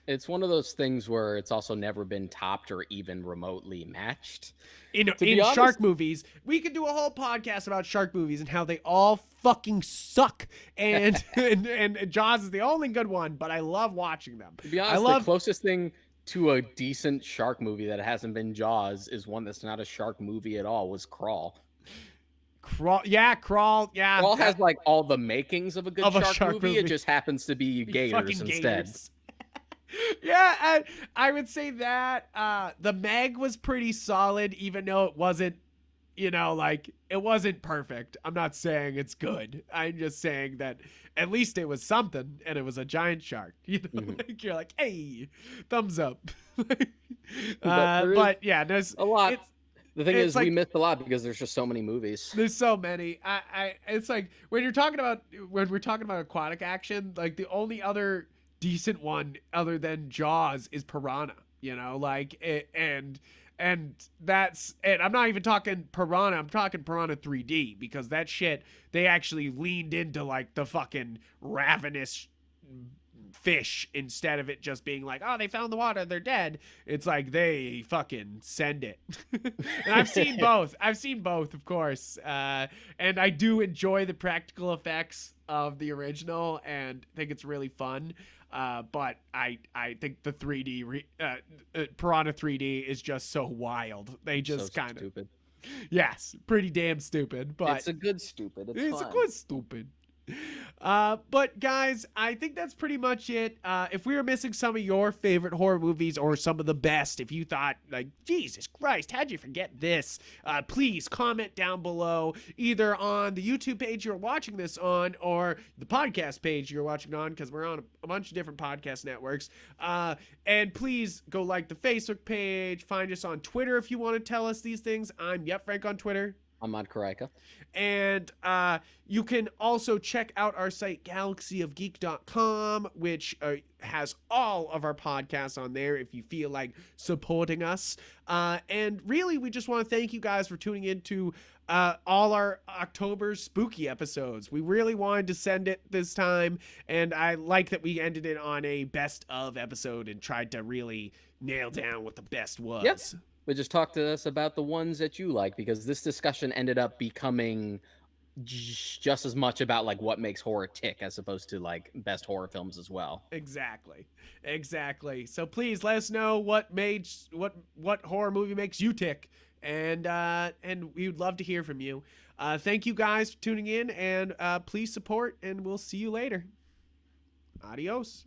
It's one of those things where it's also never been topped or even remotely matched. To be In honest, shark movies, we could do a whole podcast about shark movies and how they all fucking suck. And and Jaws is the only good one, but I love watching them. I the love closest thing to a decent shark movie that hasn't been Jaws is one that's not a shark movie at all was Crawl. Crawl. Yeah, Crawl. Yeah, Crawl has that like all the makings of a good of a shark shark movie. It movie. just happens to be You gators fucking instead. gators. Yeah, I would say that the Meg was pretty solid, even though it wasn't You know, like it wasn't perfect. I'm not saying it's good. I'm just saying that at least it was something, and it was a giant shark. You know, Mhm. like you're like, hey, thumbs up. But there is But yeah, there's a lot. it's The thing it's is, we like missed a lot because there's just so many movies. there's so many. It's like when we're talking about aquatic action, like the only other decent one other than Jaws is Piranha. You know, like and that's and I'm not even talking Piranha. I'm talking Piranha 3D because that shit they actually leaned into like the fucking ravenous fish instead of it just being like, oh, they found the water, they're dead. It's like they fucking send it. And I've seen both. I've seen both, of course. And I do enjoy the practical effects of the original and think it's really fun. But I think the 3D Piranha 3D is just so wild. They So just kind of stupid. yes, pretty damn stupid. But It's a good stupid. It's it's a fun. good stupid. But guys, I think that's pretty much it. If we were missing some of your favorite horror movies or some of the best, if you thought like Jesus Christ, how'd you forget this? Please comment down below, either on the YouTube page you're watching this on or the podcast page you're watching on, because we're on a bunch of different podcast networks. And please go like the Facebook page. Find us on Twitter if you want to tell us these things. I'm Yupfrank on Twitter. I'm Ahmad Karaika. And you can also check out our site, galaxyofgeek.com, which has all of our podcasts on there if you feel like supporting us. And really, we just want to thank you guys for tuning in to all our October spooky episodes. We really wanted to send it this time, and I like that we ended it on a best of episode and tried to really nail down what the best Yep. was. But just talk to us about the ones that you like, because this discussion ended up becoming just as much about like what makes horror tick as opposed to like best horror films as well. Exactly. Exactly. So please let us know what horror movie makes you tick, and we would love to hear from you. Thank you guys for tuning in, and please support, and we'll see you later. Adios.